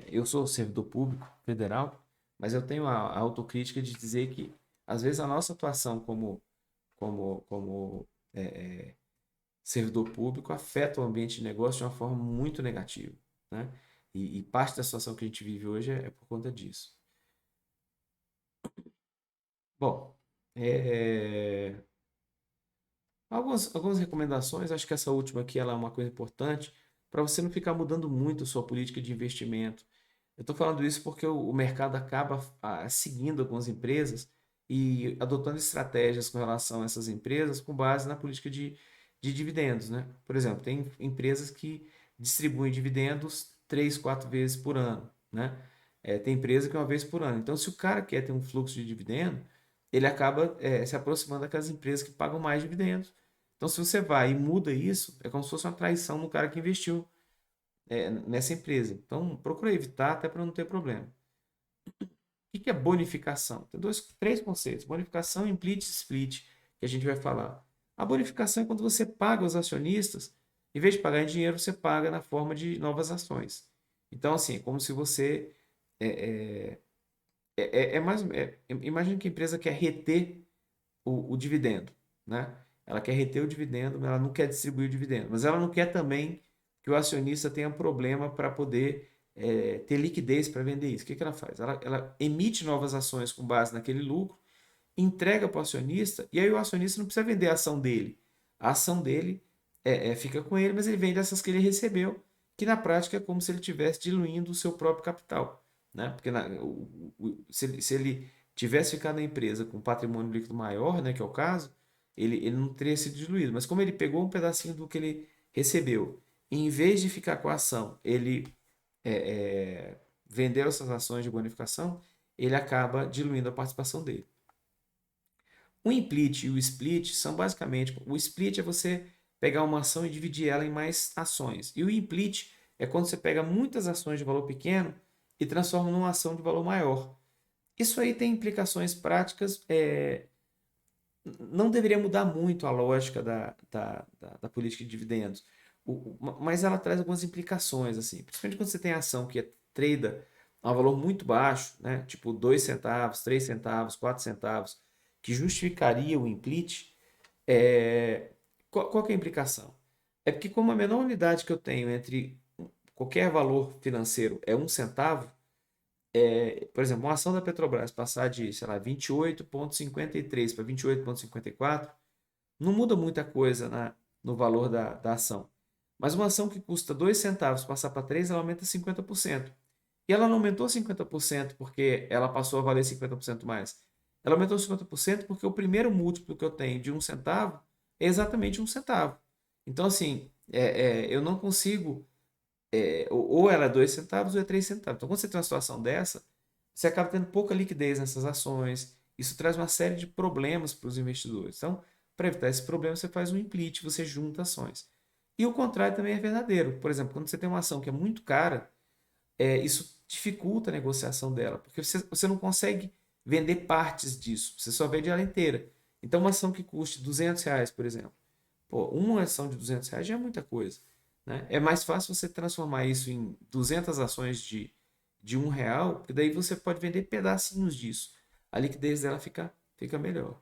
eu sou servidor público federal, mas eu tenho a autocrítica de dizer que, às vezes, a nossa atuação como servidor público afeta o ambiente de negócio de uma forma muito negativa, né? E parte da situação que a gente vive hoje é por conta disso. Bom, é, algumas recomendações, acho que essa última aqui ela é uma coisa importante para você não ficar mudando muito a sua política de investimento. Eu estou falando isso porque o mercado acaba seguindo algumas empresas e adotando estratégias com relação a essas empresas com base na política de dividendos, né? Por exemplo, tem empresas que distribuem dividendos 3, 4 vezes por ano, né? Tem empresa que é uma vez por ano. Então, se o cara quer ter um fluxo de dividendo, ele acaba se aproximando daquelas empresas que pagam mais dividendos. Então, se você vai e muda isso, é como se fosse uma traição no cara que investiu nessa empresa. Então, procura evitar até para não ter problema. O que é bonificação? Tem três conceitos: bonificação, implicit e split, que a gente vai falar. A bonificação é quando você paga os acionistas, em vez de pagar em dinheiro, você paga na forma de novas ações. Então, assim, é como se você. É, imagina que a empresa quer reter o dividendo, né? Ela quer reter o dividendo, mas ela não quer distribuir o dividendo. Mas ela não quer também que o acionista tenha problema para poder ter liquidez para vender isso. O que que ela faz? Ela emite novas ações com base naquele lucro, entrega para o acionista, e aí o acionista não precisa vender a ação dele. A ação dele fica com ele, mas ele vende essas que ele recebeu, que na prática é como se ele estivesse diluindo o seu próprio capital. Né? Porque se ele tivesse ficado na empresa com um patrimônio líquido maior, né, que é o caso, ele não teria sido diluído. Mas como ele pegou um pedacinho do que ele recebeu, e em vez de ficar com a ação, ele vendeu essas ações de bonificação, ele acaba diluindo a participação dele. O implit e o split são basicamente, o split é você pegar uma ação e dividir ela em mais ações. E o implit é quando você pega muitas ações de valor pequeno e transforma numa ação de valor maior. Isso aí tem implicações práticas, não deveria mudar muito a lógica da política de dividendos, mas ela traz algumas implicações, assim, principalmente quando você tem ação que é trada a um valor muito baixo, né, tipo 2 centavos, 3 centavos, 4 centavos, que justificaria o implit. Qual que é a implicação? É porque como a menor unidade que eu tenho entre qualquer valor financeiro é um centavo, por exemplo, uma ação da Petrobras passar de, sei lá, 28,53 para 28,54, não muda muita coisa no valor da ação. Mas uma ação que custa 2 centavos passar para 3, ela aumenta 50%. E ela não aumentou 50% porque ela passou a valer 50% mais. Ela aumentou 50% porque o primeiro múltiplo que eu tenho de um centavo é exatamente um centavo. Então, assim, eu não consigo. Ou ela é 2 centavos ou é 3 centavos. Então, quando você tem uma situação dessa, você acaba tendo pouca liquidez nessas ações. Isso traz uma série de problemas para os investidores. Então, para evitar esse problema, você faz um split, você junta ações. E o contrário também é verdadeiro. Por exemplo, quando você tem uma ação que é muito cara, isso dificulta a negociação dela, porque você não consegue vender partes disso, você só vende ela inteira. Então, uma ação que custe R$ 200, por exemplo, pô, uma ação de R$ 200 já é muita coisa. Né? É mais fácil você transformar isso em 200 ações de R$ 1, porque daí você pode vender pedacinhos disso. A liquidez dela fica melhor.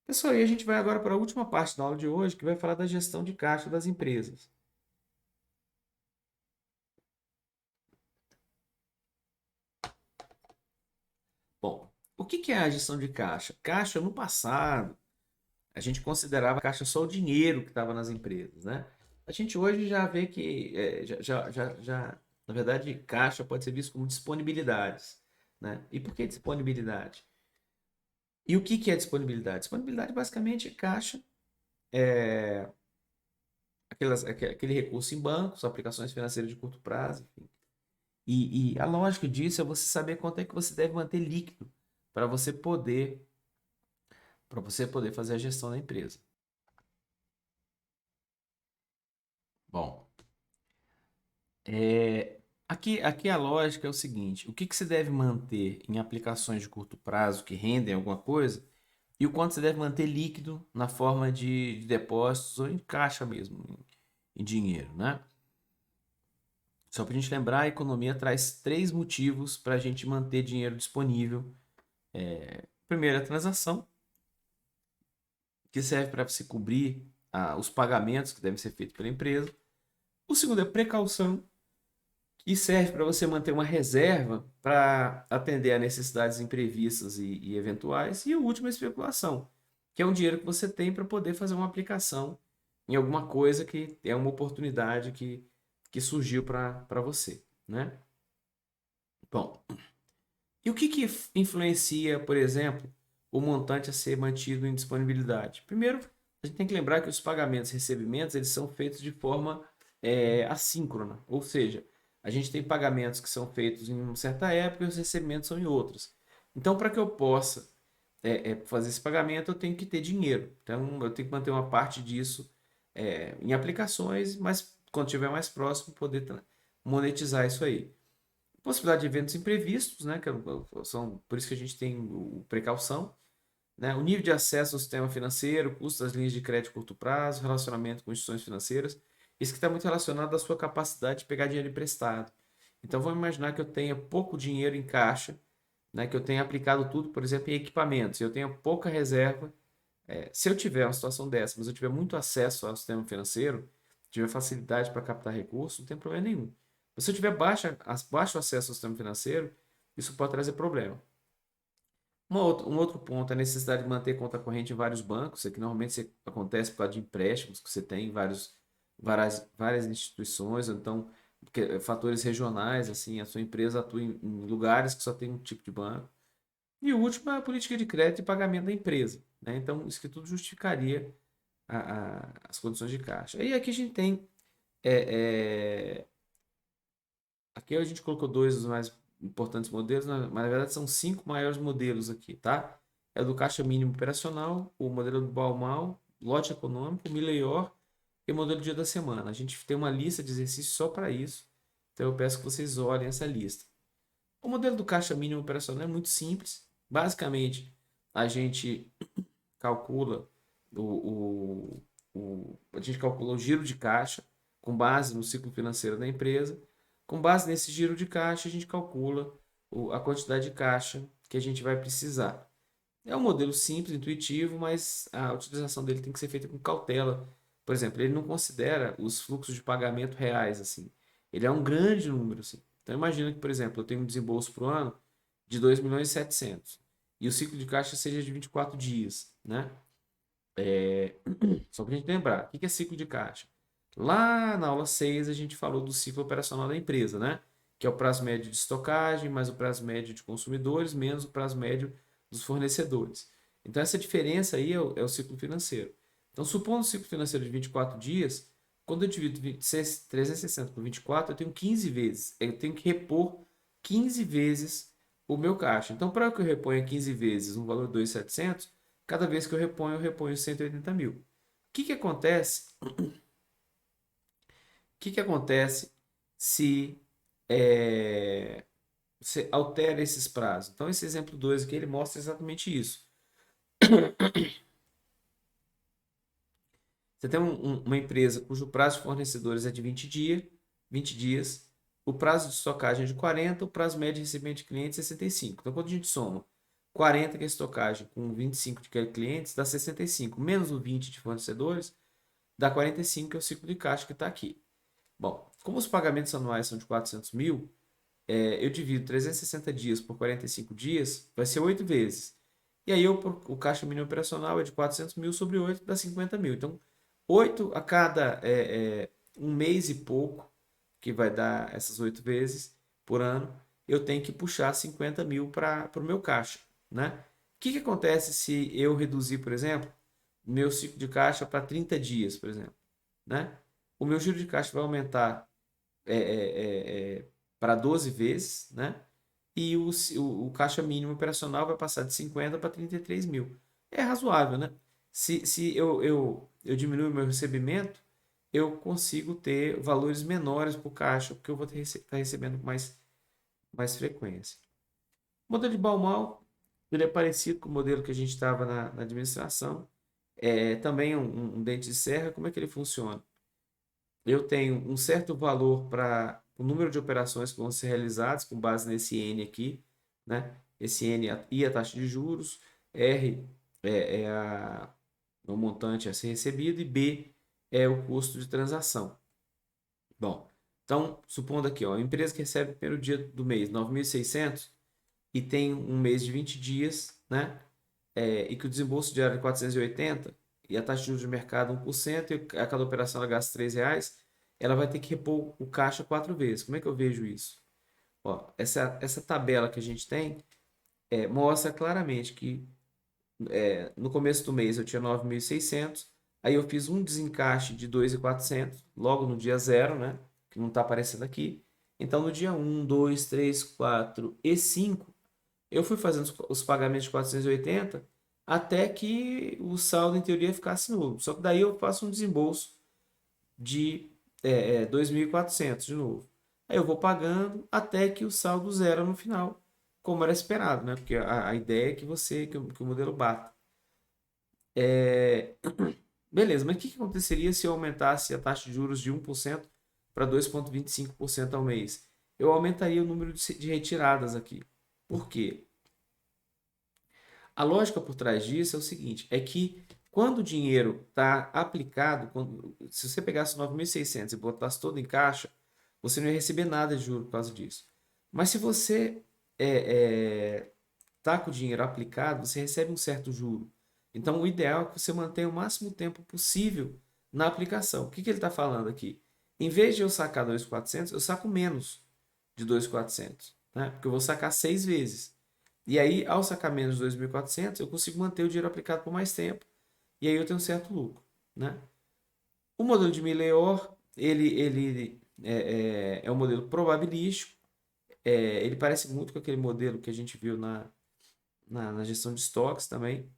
Pessoal, e a gente vai agora para a última parte da aula de hoje, que vai falar da gestão de caixa das empresas. Bom, o que é a gestão de caixa? Caixa, no passado, a gente considerava caixa só o dinheiro que estava nas empresas, né? A gente hoje já vê que, na verdade, caixa pode ser visto como disponibilidades, né? E por que disponibilidade? E o que é disponibilidade? Disponibilidade basicamente é caixa, aquele recurso em bancos, aplicações financeiras de curto prazo, enfim. E a lógica disso é você saber quanto é que você deve manter líquido para você poder fazer a gestão da empresa. Bom, aqui a lógica é o seguinte: o que você deve manter em aplicações de curto prazo que rendem alguma coisa e o quanto você deve manter líquido na forma de depósitos ou em caixa mesmo, em dinheiro, né? Só para a gente lembrar, a economia traz três motivos para a gente manter dinheiro disponível. Primeiro, a transação, que serve para você cobrir os pagamentos que devem ser feitos pela empresa. O segundo é precaução, que serve para você manter uma reserva para atender a necessidades imprevistas e eventuais. E o último é especulação, que é um dinheiro que você tem para poder fazer uma aplicação em alguma coisa que é uma oportunidade que surgiu para você, né? Bom, e o que influencia, por exemplo, o montante a ser mantido em disponibilidade? Primeiro, a gente tem que lembrar que os pagamentos e recebimentos eles são feitos de forma assíncrona, ou seja, a gente tem pagamentos que são feitos em uma certa época e os recebimentos são em outras. Então, para que eu possa fazer esse pagamento, eu tenho que ter dinheiro. Então, eu tenho que manter uma parte disso em aplicações, mas quando estiver mais próximo, poder monetizar isso aí. Possibilidade de eventos imprevistos, né? São, por isso que a gente tem o precaução, né? O nível de acesso ao sistema financeiro, custo das linhas de crédito a curto prazo, relacionamento com instituições financeiras. Isso que está muito relacionado à sua capacidade de pegar dinheiro emprestado. Então vamos imaginar que eu tenha pouco dinheiro em caixa, né? Que eu tenha aplicado tudo, por exemplo, em equipamentos, eu tenha pouca reserva. Se eu tiver uma situação dessa, mas eu tiver muito acesso ao sistema financeiro, tiver facilidade para captar recursos, não tem problema nenhum. Se eu tiver baixo acesso ao sistema financeiro, isso pode trazer problema. Um outro ponto é a necessidade de manter conta corrente em vários bancos, isso aqui normalmente acontece por causa de empréstimos que você tem em várias instituições, ou então fatores regionais, assim, a sua empresa atua em lugares que só tem um tipo de banco. E o último é a política de crédito e pagamento da empresa, né? Então, isso que tudo justificaria as condições de caixa. E aqui a gente tem é, é, aqui a gente colocou dois dos mais importantes modelos, mas na verdade são cinco maiores modelos aqui, tá? É o do caixa mínimo operacional, o modelo do Balmal, lote econômico, Melhor e o modelo do dia da semana. A gente tem uma lista de exercícios só para isso, então eu peço que vocês olhem essa lista. O modelo do caixa mínimo operacional é muito simples. Basicamente, a gente calcula a gente calcula o giro de caixa com base no ciclo financeiro da empresa. Com base nesse giro de caixa, a gente calcula a quantidade de caixa que a gente vai precisar. É um modelo simples, intuitivo, mas a utilização dele tem que ser feita com cautela. Por exemplo, ele não considera os fluxos de pagamento reais, assim. Ele é um grande número, assim. Então, imagina que, por exemplo, eu tenho um desembolso por ano de 2.700.000 e o ciclo de caixa seja de 24 dias, né? Só para a gente lembrar, o que é ciclo de caixa? Lá na aula 6 a gente falou do ciclo operacional da empresa, né? Que é o prazo médio de estocagem, mais o prazo médio de consumidores, menos o prazo médio dos fornecedores. Então, essa diferença aí é o ciclo financeiro. Então, supondo o ciclo financeiro de 24 dias, quando eu divido 360 por 24, eu tenho 15 vezes. Eu tenho que repor 15 vezes o meu caixa. Então, para que eu reponha 15 vezes um valor de 2.700, cada vez que eu reponho 180.000. Que acontece? Que acontece se você altera esses prazos? Então, esse exemplo 2 aqui, ele mostra exatamente isso. Você tem uma empresa cujo prazo de fornecedores é de 20 dias, o prazo de estocagem é de 40, o prazo médio de recebimento de clientes é 65. Então, quando a gente soma 40 que é estocagem com 25 de clientes, dá 65, menos o 20 de fornecedores, dá 45, que é o ciclo de caixa que está aqui. Bom, como os pagamentos anuais são de 400.000, eu divido 360 dias por 45 dias, vai ser 8 vezes. E aí o caixa mínimo operacional é de 400.000 sobre 8, dá 50.000. Então, 8 a cada um mês e pouco, que vai dar essas 8 vezes por ano, eu tenho que puxar 50.000 para o meu caixa, né? O que acontece se eu reduzir, por exemplo, meu ciclo de caixa para 30 dias, por exemplo, né? O meu giro de caixa vai aumentar para 12 vezes, né? E o caixa mínimo operacional vai passar de 50 para 33.000. É razoável, né? Se eu diminuir o meu recebimento, eu consigo ter valores menores para o caixa, porque eu vou estar recebendo com mais frequência. O modelo de Baumol, ele é parecido com o modelo que a gente estava na administração. É também um dente de serra. Como é que ele funciona? Eu tenho um certo valor para o número de operações que vão ser realizadas com base nesse N aqui, né? Esse N e a taxa de juros, R é o montante a ser recebido e B é o custo de transação. Bom, então, supondo aqui, ó, a empresa que recebe no primeiro dia do mês 9.600 e tem um mês de 20 dias, né? E que o desembolso diário é 480 e a taxa de juros de mercado 1% e a cada operação ela gasta R$ 3, ela vai ter que repor o caixa 4 vezes. Como é que eu vejo isso? Ó, essa tabela que a gente tem mostra claramente que no começo do mês eu tinha 9.600, aí eu fiz um desencaixe de 2.400 logo no dia zero, né? Que não está aparecendo aqui. Então no dia 1, 2, 3, 4 e 5 eu fui fazendo os pagamentos de 480 até que o saldo em teoria ficasse nulo. Só que daí eu faço um desembolso de 2.400 de novo. Aí eu vou pagando até que o saldo zero no final, como era esperado, né? Porque a ideia é que o modelo bata. Beleza, mas o que aconteceria se eu aumentasse a taxa de juros de 1% para 2,25% ao mês? Eu aumentaria o número de retiradas aqui. Por quê? A lógica por trás disso é o seguinte, é que quando o dinheiro está aplicado, se você pegasse 9.600 e botasse todo em caixa, você não ia receber nada de juros por causa disso. Mas se você tá com o dinheiro aplicado, você recebe um certo juro. Então, o ideal é que você mantenha o máximo tempo possível na aplicação. O que ele está falando aqui? Em vez de eu sacar 2.400, eu saco menos de 2.400, né? Porque eu vou sacar 6 vezes. E aí, ao sacar menos de 2.400, eu consigo manter o dinheiro aplicado por mais tempo. E aí eu tenho um certo lucro, né? O modelo de Milley-Orr, ele é um modelo probabilístico. Ele parece muito com aquele modelo que a gente viu na gestão de estoques também.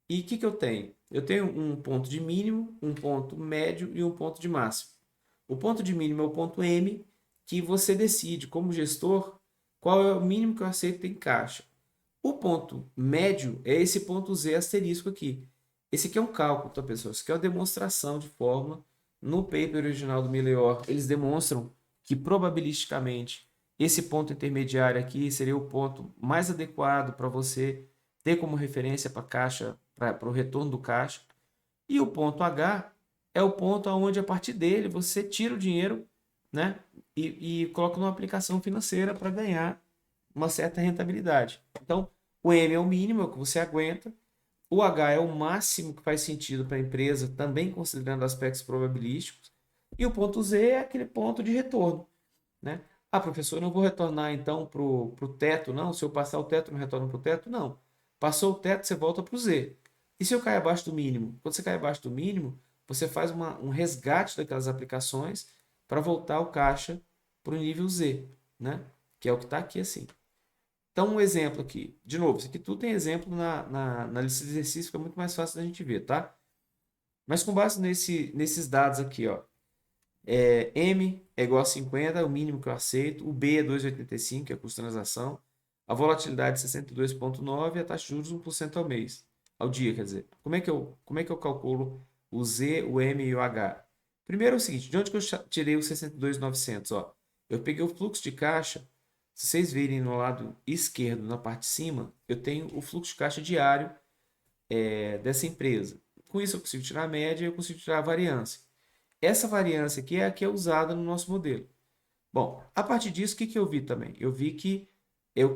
E o que eu tenho? Eu tenho um ponto de mínimo, um ponto médio e um ponto de máximo. O ponto de mínimo é o ponto M, que você decide, como gestor, qual é o mínimo que eu aceito em caixa. O ponto médio é esse ponto Z asterisco aqui. Esse aqui é um cálculo, tá, pessoal? Isso aqui é uma demonstração de fórmula. No paper original do Milley-Orr, eles demonstram que probabilisticamente esse ponto intermediário aqui seria o ponto mais adequado para você ter como referência para caixa, para o retorno do caixa. E o ponto H é o ponto onde a partir dele você tira o dinheiro, né, e coloca numa aplicação financeira para ganhar uma certa rentabilidade. Então, o M é o mínimo, é o que você aguenta. O H é o máximo que faz sentido para a empresa, também considerando aspectos probabilísticos. E o ponto Z é aquele ponto de retorno, né? Ah, professor, eu não vou retornar então para o teto, não? Se eu passar o teto, não retorno para o teto? Não. Passou o teto, você volta para o Z. E se eu cair abaixo do mínimo? Quando você cai abaixo do mínimo, você faz um resgate daquelas aplicações para voltar o caixa para o nível Z, né? Que é o que está aqui assim. Então, um exemplo aqui. De novo, isso aqui tudo tem exemplo na lista de exercícios, fica muito mais fácil da gente ver, tá? Mas com base nesses dados aqui, ó. M é igual a 50, é o mínimo que eu aceito. O B é 2,85, que é a custo de transação. A volatilidade é 62,9 e a taxa de juros 1% ao mês. Ao dia, quer dizer. Como é que eu calculo o Z, o M e o H? Primeiro é o seguinte, de onde que eu tirei os 62.900? Ó, eu peguei o fluxo de caixa. Se vocês virem no lado esquerdo, na parte de cima, eu tenho o fluxo de caixa diário dessa empresa. Com isso eu consigo tirar a média e eu consigo tirar a variância. Essa variância aqui é a que é usada no nosso modelo. Bom, a partir disso, o que eu vi também? Eu vi que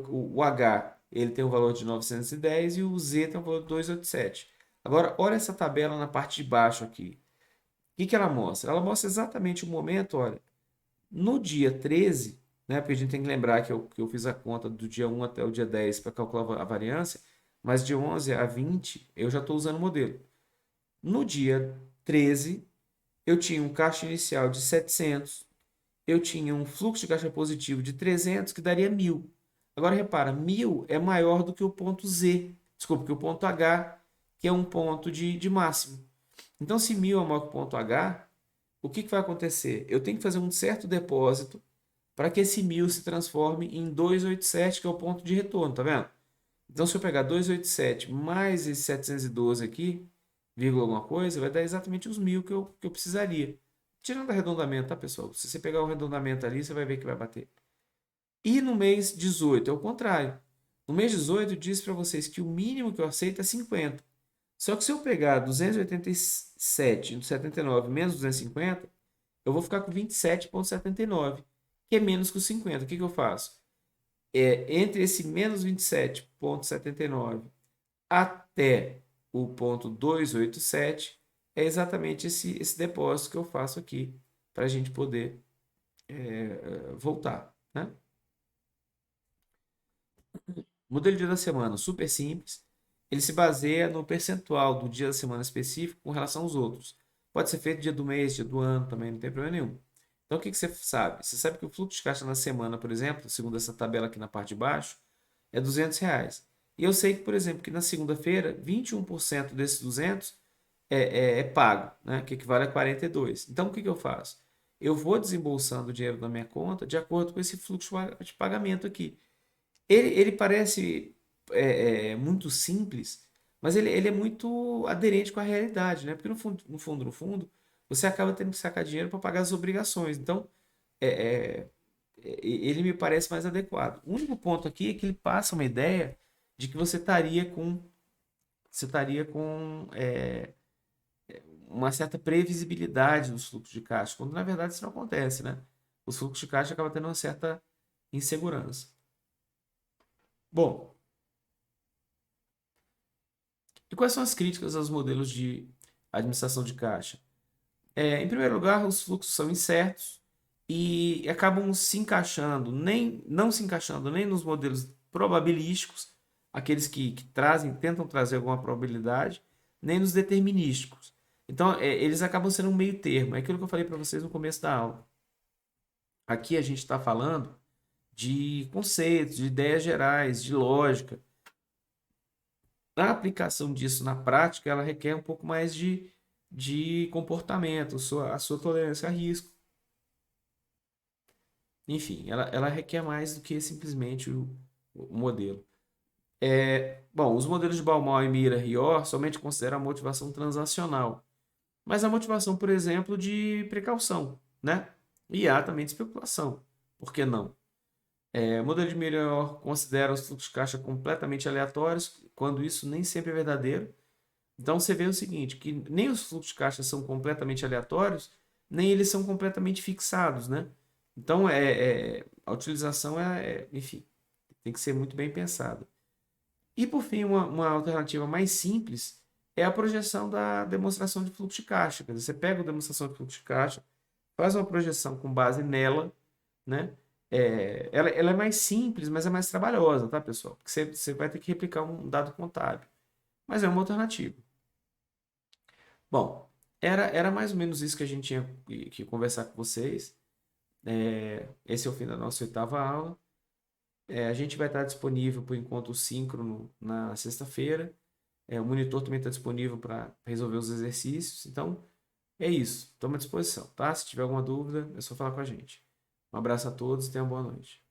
o H ele tem um valor de 910 e o Z tem um valor de 287. Agora, olha essa tabela na parte de baixo aqui. O que ela mostra? Ela mostra exatamente o momento, olha, no dia 13, né, porque a gente tem que lembrar que eu fiz a conta do dia 1 até o dia 10 para calcular a variância, mas de 11 a 20 eu já estou usando o modelo. No dia 13, eu tinha um caixa inicial de 700, eu tinha um fluxo de caixa positivo de 300, que daria 1.000. Agora repara, 1.000 é maior do que o ponto Z, desculpa, que o ponto H, que é um ponto de máximo. Então, se 1.000 é maior que o ponto H, o que vai acontecer? Eu tenho que fazer um certo depósito para que esse 1.000 se transforme em 287, que é o ponto de retorno, tá vendo? Então, se eu pegar 287 mais esse 712 aqui, vírgula alguma coisa, vai dar exatamente os 1.000 que eu precisaria. Tirando arredondamento, tá, pessoal? Se você pegar o arredondamento ali, você vai ver que vai bater. E no mês 18 é o contrário. No mês 18 diz para vocês que o mínimo que eu aceito é 50. Só que se eu pegar 287,79 menos 250, eu vou ficar com 27,79, que é menos que o 50. O que eu faço? Entre esse menos 27,79 até o ponto 287, é exatamente esse depósito que eu faço aqui para a gente poder voltar, né? Modelo dia da semana, super simples. Ele se baseia no percentual do dia da semana específico com relação aos outros. Pode ser feito dia do mês, dia do ano, também não tem problema nenhum. Então, o que você sabe? Você sabe que o fluxo de caixa na semana, por exemplo, segundo essa tabela aqui na parte de baixo, é R$ 200. E eu sei que, por exemplo, que na segunda-feira, 21% desses 200 é pago, né? Que equivale a 42. Então, o que eu faço? Eu vou desembolsando o dinheiro da minha conta de acordo com esse fluxo de pagamento aqui. Ele parece muito simples, mas ele é muito aderente com a realidade, né? Porque no fundo, você acaba tendo que sacar dinheiro para pagar as obrigações. Então, é, é, ele me parece mais adequado. O único ponto aqui é que ele passa uma ideia de que você estaria com uma certa previsibilidade nos fluxos de caixa, quando na verdade isso não acontece, né? os fluxos de caixa acabam tendo uma certa insegurança. Bom, e quais são as críticas aos modelos de administração de caixa? Em primeiro lugar, os fluxos são incertos e acabam se encaixando, não se encaixando nem nos modelos probabilísticos, aqueles que tentam trazer alguma probabilidade, nem nos determinísticos. Então, eles acabam sendo um meio termo. É aquilo que eu falei para vocês no começo da aula. Aqui a gente está falando de conceitos, de ideias gerais, de lógica. A aplicação disso na prática, ela requer um pouco mais de comportamento, a sua tolerância a risco. Enfim, ela requer mais do que simplesmente o modelo. Bom, os modelos de Baumol e Mira Rior somente consideram a motivação transacional, mas a motivação, por exemplo, de precaução, né? E há também de especulação. Por que não? O modelo de Miller considera os fluxos de caixa completamente aleatórios, quando isso nem sempre é verdadeiro. Então você vê o seguinte, que nem os fluxos de caixa são completamente aleatórios, nem eles são completamente fixados, né? Então a utilização enfim, tem que ser muito bem pensada. E por fim, uma alternativa mais simples é a projeção da demonstração de fluxo de caixa. Quer dizer, você pega a demonstração de fluxo de caixa, faz uma projeção com base nela, né? Ela é mais simples, mas é mais trabalhosa, tá, pessoal? Porque você vai ter que replicar um dado contábil. Mas é uma alternativa. Bom, era mais ou menos isso que a gente tinha que conversar com vocês. Esse é o fim da nossa oitava aula. A gente vai estar disponível por encontro síncrono na sexta-feira. O monitor também está disponível para resolver os exercícios. Então, é isso. Estamos à disposição, tá? Se tiver alguma dúvida, é só falar com a gente. Um abraço a todos e tenha uma boa noite.